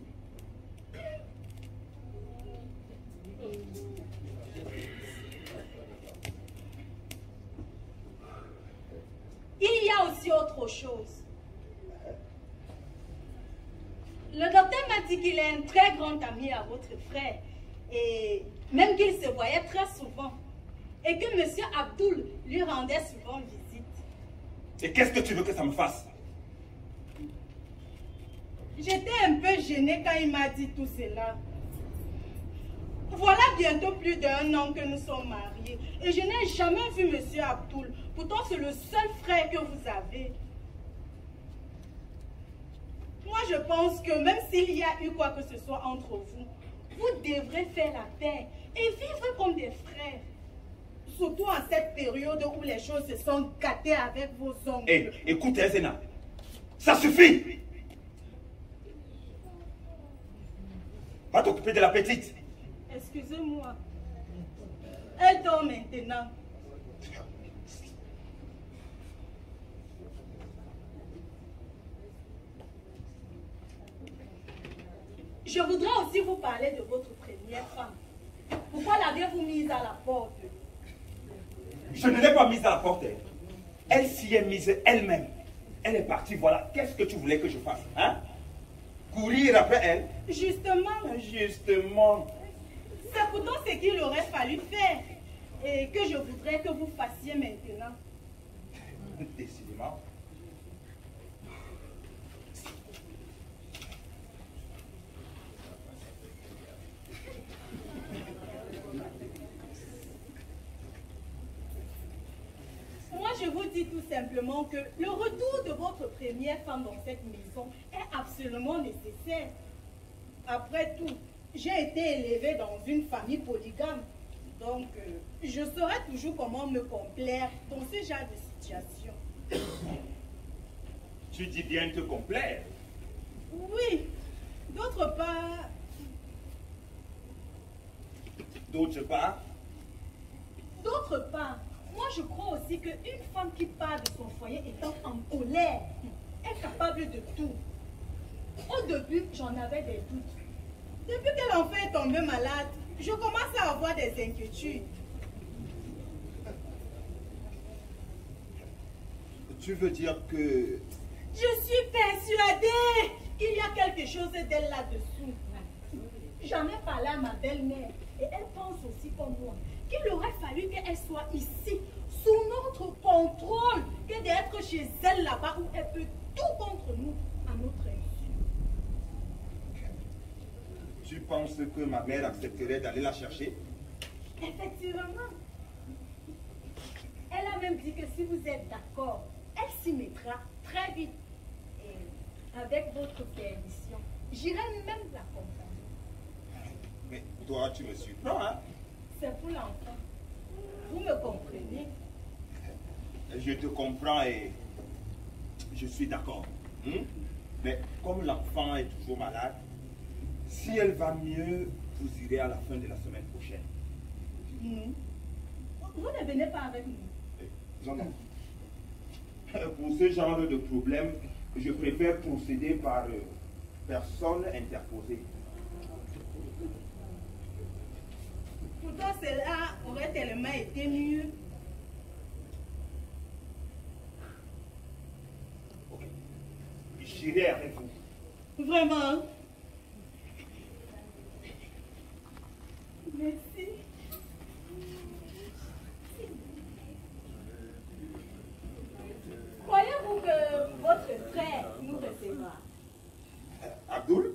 y a aussi autre chose. Le docteur m'a dit qu'il est un très grand ami à votre frère et même qu'il se voyait très souvent et que M. Abdul lui rendait souvent visite. Et qu'est-ce que tu veux que ça me fasse? J'étais un peu gênée quand il m'a dit tout cela. Voilà bientôt plus d'1 an que nous sommes mariés et je n'ai jamais vu M. Abdul. Pourtant, c'est le seul frère que vous avez. Moi, je pense que même s'il y a eu quoi que ce soit entre vous, vous devrez faire la paix et vivre comme des frères. Surtout en cette période où les choses se sont gâtées avec vos oncles. Hé, écoute, Zéna, ça suffit! Va t'occuper de la petite. Excusez-moi. Elle dort maintenant. Je voudrais aussi vous parler de votre première femme. Pourquoi l'avez-vous mise à la porte? Je ne l'ai pas mise à la porte. Elle s'y est mise elle-même. Elle est partie, voilà. Qu'est-ce que tu voulais que je fasse, hein? Courir après elle? Justement. Justement. C'est pourtant ce qu'il aurait fallu faire. Et que je voudrais que vous fassiez maintenant. Décidément. Moi, je vous dis tout simplement que le retour de votre première femme dans cette maison est absolument nécessaire. Après tout, j'ai été élevée dans une famille polygame. Donc, je saurais toujours comment me complaire dans ce genre de situation. Tu dis bien te complaire? Oui. D'autre part... D'autre part? D'autre part, moi je crois aussi qu'une femme qui part de son foyer étant en colère est capable de tout. Au début, j'en avais des doutes. Depuis que l'enfant est tombé malade, je commence à avoir des inquiétudes. Tu veux dire que... Je suis persuadée qu'il y a quelque chose d'elle là-dessous. J'en ai parlé à ma belle-mère et elle pense aussi comme moi qu'il aurait fallu qu'elle soit ici, sous notre contrôle, que d'être chez elle là-bas où elle peut tout contre nous, à notre insu. Tu penses que ma mère accepterait d'aller la chercher? Effectivement. Elle a même dit que si vous êtes d'accord, elle s'y mettra très vite. Et avec votre permission, j'irai même l'accompagner. Mais toi, tu me surprends, hein? C'est pour l'enfant. Vous me comprenez? Je te comprends et je suis d'accord. Mais comme l'enfant est toujours malade, si elle va mieux, vous irez à la fin de la semaine prochaine. Vous ne venez pas avec nous. Jean-Marc, pour ce genre de problème, je préfère procéder par personne interposée. Pourtant, cela aurait tellement été mieux. Ok. J'irai avec vous. Vraiment? Merci. Croyez-vous que votre frère nous recevra? Abdoul,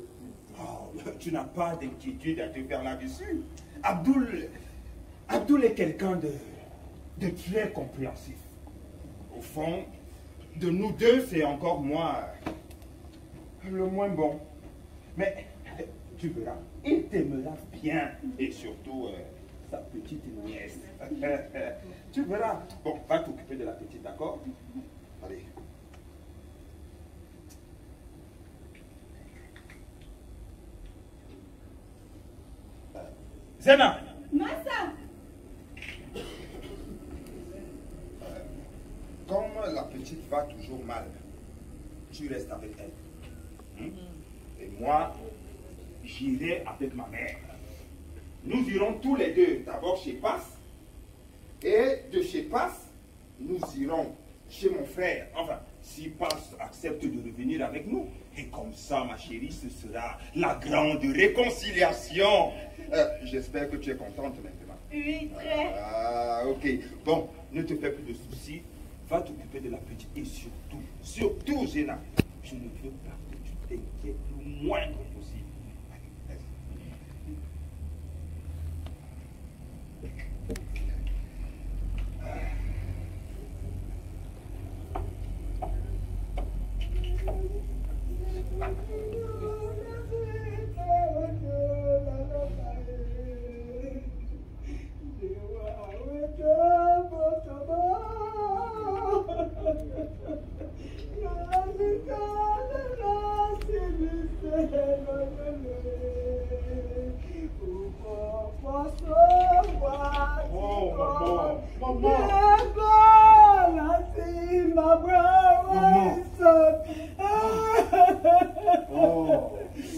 tu n'as pas d'inquiétude à te faire là-dessus. Abdoul est quelqu'un de très compréhensif. Au fond, de nous deux, c'est encore moi le moins bon. Mais tu verras, il t'aimera bien. Et surtout, sa petite nièce. Tu verras. Bon, va t'occuper de la petite, d'accord? Allez. Zena! Massa! Comme la petite va toujours mal, tu restes avec elle. Et moi, j'irai avec ma mère. Nous irons tous les deux d'abord chez Passe. Et de chez Passe, nous irons chez mon frère. Enfin, si Passe accepte de revenir avec nous. Et comme ça, ma chérie, ce sera la grande réconciliation. J'espère que tu es contente maintenant. Oui, très. Ah, ok. Bon, ne te fais plus de soucis. Va t'occuper de la petite et surtout, Zéna, je ne veux pas que tu t'inquiètes le moindre possible.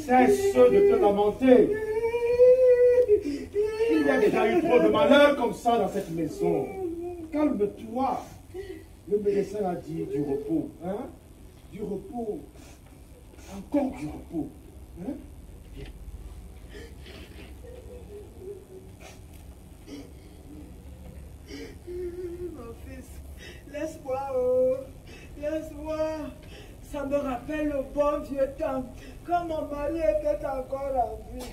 Cesse de te lamenter. Il y a déjà eu trop de malheur comme ça dans cette maison. Calme-toi. Le médecin a dit du repos. Hein? Du repos. Encore du repos. Hein? Mon fils, laisse-moi, oh, laisse-moi. Ça me rappelle le bon vieux temps, quand mon mari était encore en vie.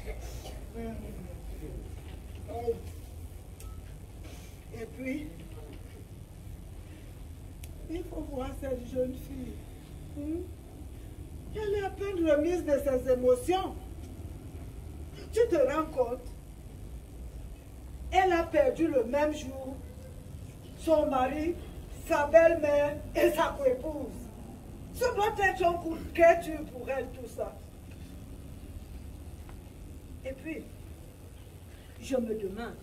Et puis, il faut voir cette jeune fille. Elle est à peine remise de ses émotions. Tu te rends compte? Elle a perdu le même jour son mari, sa belle-mère et sa co-épouse. Ce doit être un coup de cœur pour elle, tout ça. Et puis, je me demande,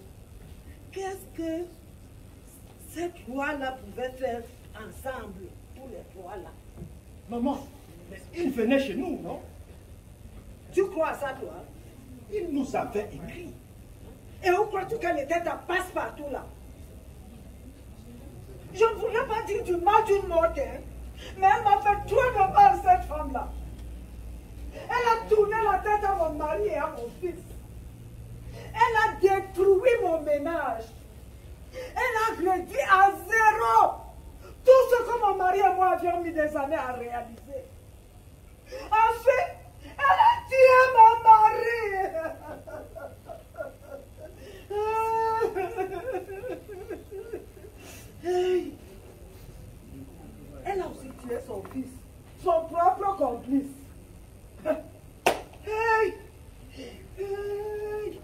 qu'est-ce que ces trois-là pouvaient faire ensemble, tous les trois-là? Maman, mais il venait chez nous, non? Tu crois à ça, toi? Il nous avait écrit. Et où crois-tu qu'elle était ta passe-partout, là? Je ne voulais pas dire du mal d'une morte, hein? Mais elle m'a fait trop de mal, cette femme-là. Elle a tourné la tête à mon mari et à mon fils. Elle a détruit mon ménage. Elle a réduit à zéro tout ce que mon mari et moi avions mis des années à réaliser. Ensuite, elle a tué mon mari. Hey. Elle a aussi tué son fils, son propre complice. Hey. Hey.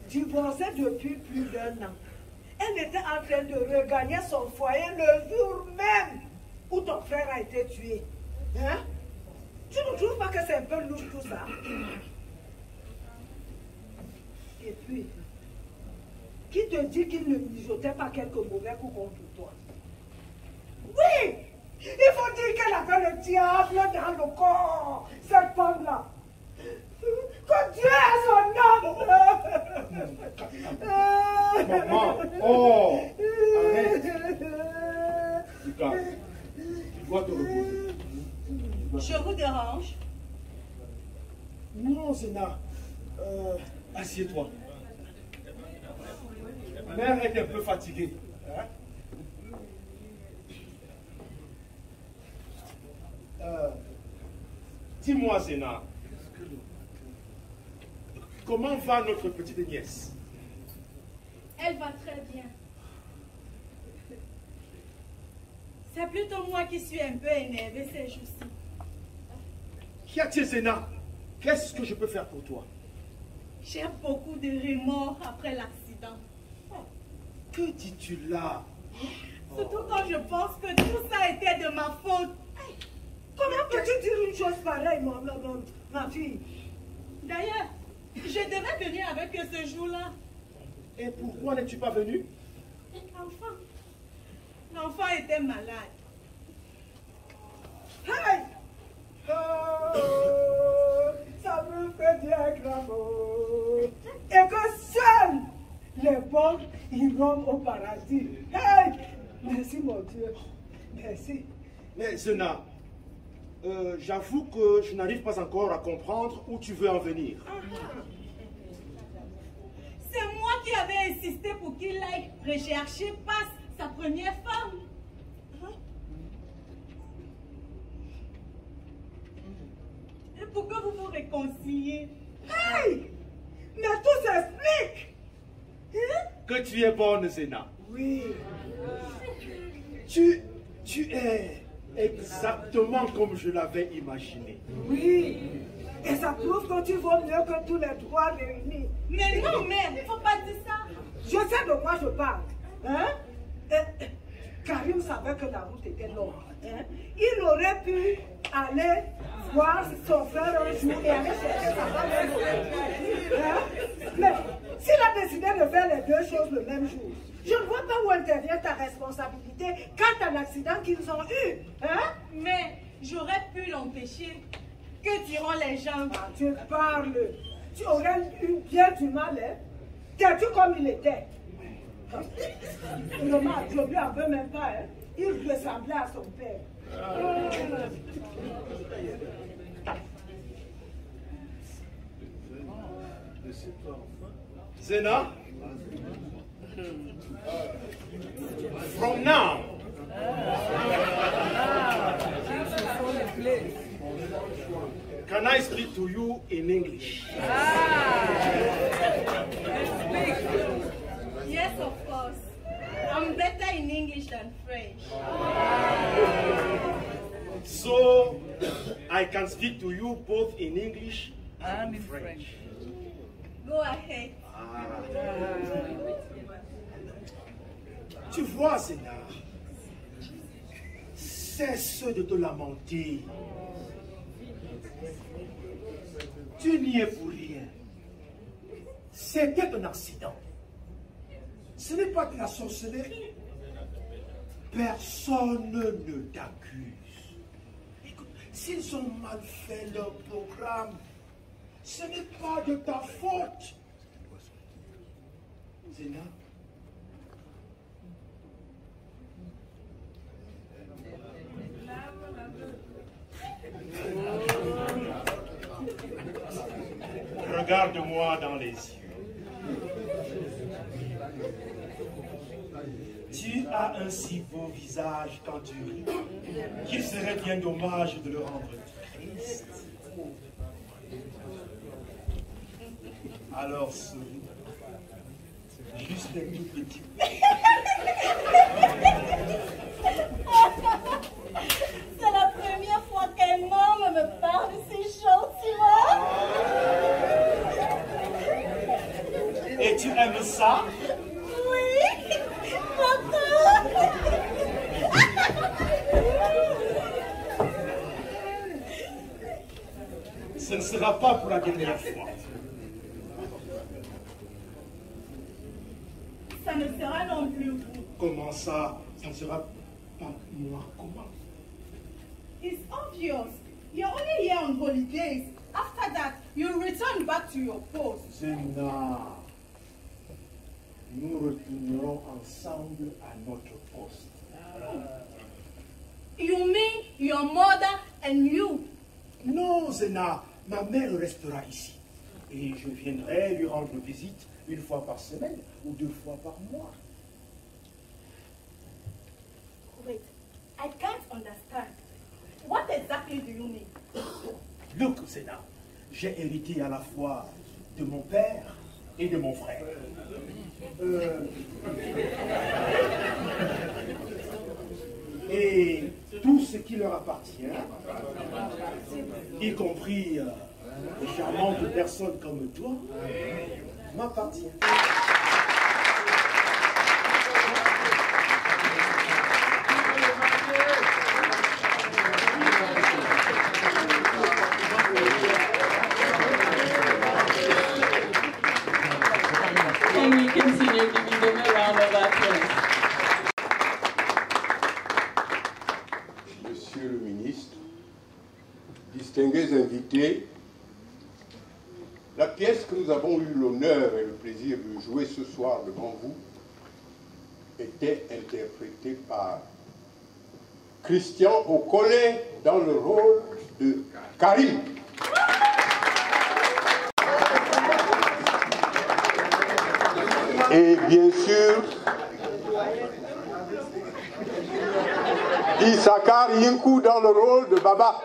Divorcée depuis plus d'1 an. Elle était en train de regagner son foyer le jour même où ton frère a été tué. Hein? Tu ne trouves pas que c'est un peu louche tout ça? Et puis, qui te dit qu'il ne mijotait pas quelques mauvais coups contre toi? Oui! Il faut dire qu'elle avait le diable dans le corps, cette femme-là. Que Dieu ait son âme! Maman, oh! Arrête! Lucas, tu dois te reposer. Je vous dérange? Non, Zéna. Assieds-toi. Ma mère est un peu fatiguée. Dis-moi, Zéna, comment va notre petite nièce? Elle va très bien. C'est plutôt moi qui suis un peu énervée ces jours-ci. Qu'y a-t-il, Zéna? Qu'est-ce que je peux faire pour toi? J'ai beaucoup de remords après l'accident. Que dis-tu là? Surtout quand je pense que tout ça était de ma faute. Comment peux-tu dire une chose pareille, ma fille? D'ailleurs, je devais venir avec eux ce jour-là. Et pourquoi n'es-tu pas venu? L'enfant était malade. Hey! Oh, ça me fait bien grave. Et que seuls les bons iront au paradis. Hey! Merci mon Dieu. Merci. Mais Zéna, j'avoue que je n'arrive pas encore à comprendre où tu veux en venir. C'est moi qui avais insisté pour qu'il aille rechercher Passe, sa première femme. Et pour que vous vous réconciliez. Hey! Mais tout s'explique. Que tu es bonne, Zéna. Oui. Tu es exactement comme je l'avais imaginé. Oui. Et ça prouve que tu vaux mieux que tous les trois réunis. Mais non, mère, il ne faut pas dire ça. Je sais de quoi je parle. Hein? Karim savait que la route était longue. Hein? Il aurait pu aller voir son frère un jour et aller chercher sa femme un jour. Hein? Mais s'il a décidé de faire les deux choses le même jour, je ne vois pas où intervient ta responsabilité quant à l'accident qu'ils ont eu. Hein? Mais j'aurais pu l'empêcher. Que diront les gens? Ah, tu parles. Tu aurais eu bien du mal, hein? T'es-tu comme il était? Normal, je ne lui en veux même pas, hein? Il ressemblait à son père. Zéna, from now, can I speak to you in English? Yes, of course. I'm better in English than French. So, I can speak to you both in English and in French. Go ahead. Tu vois, Zéna, cesse de te lamenter. Tu n'y es pour rien. C'était un accident. Ce n'est pas de la sorcellerie. Personne ne t'accuse. Écoute, s'ils ont mal fait leur programme, ce n'est pas de ta faute. Zéna, regarde-moi dans les yeux. Tu Tu as un si beau visage quand tu ris qu'il serait bien dommage de le rendre triste. Alors souris. Juste un tout petit peu. C'est la première fois qu'un homme me parle si gentiment. Et tu aimes ça? Oui, papa. Ce ne sera pas pour la dernière fois. Ça ne sera non plus vous. Comment ça? Ça ne sera pas moi. Comment? It's obvious. You're only here on holidays. After that, you'll return back to your post. Zena, nous retournerons ensemble à notre poste. You mean your mother and you? Non, Zena, ma mère restera ici. Et je viendrai lui rendre visite une fois par semaine ou 2 fois par mois. Wait, I can't understand. What exactly do you mean? Look, Zena, j'ai hérité à la fois de mon père et de mon frère. Et tout ce qui leur appartient, y compris les charmantes personnes comme toi, m'appartient. And we continue giving them a round of applause. Monsieur le ministre, distingués invités, la pièce que nous avons eu l'honneur et le plaisir de jouer ce soir devant vous était interprétée par Christian Okole dans le rôle de Karim. Et bien sûr, Issakar Yinkou dans le rôle de Baba.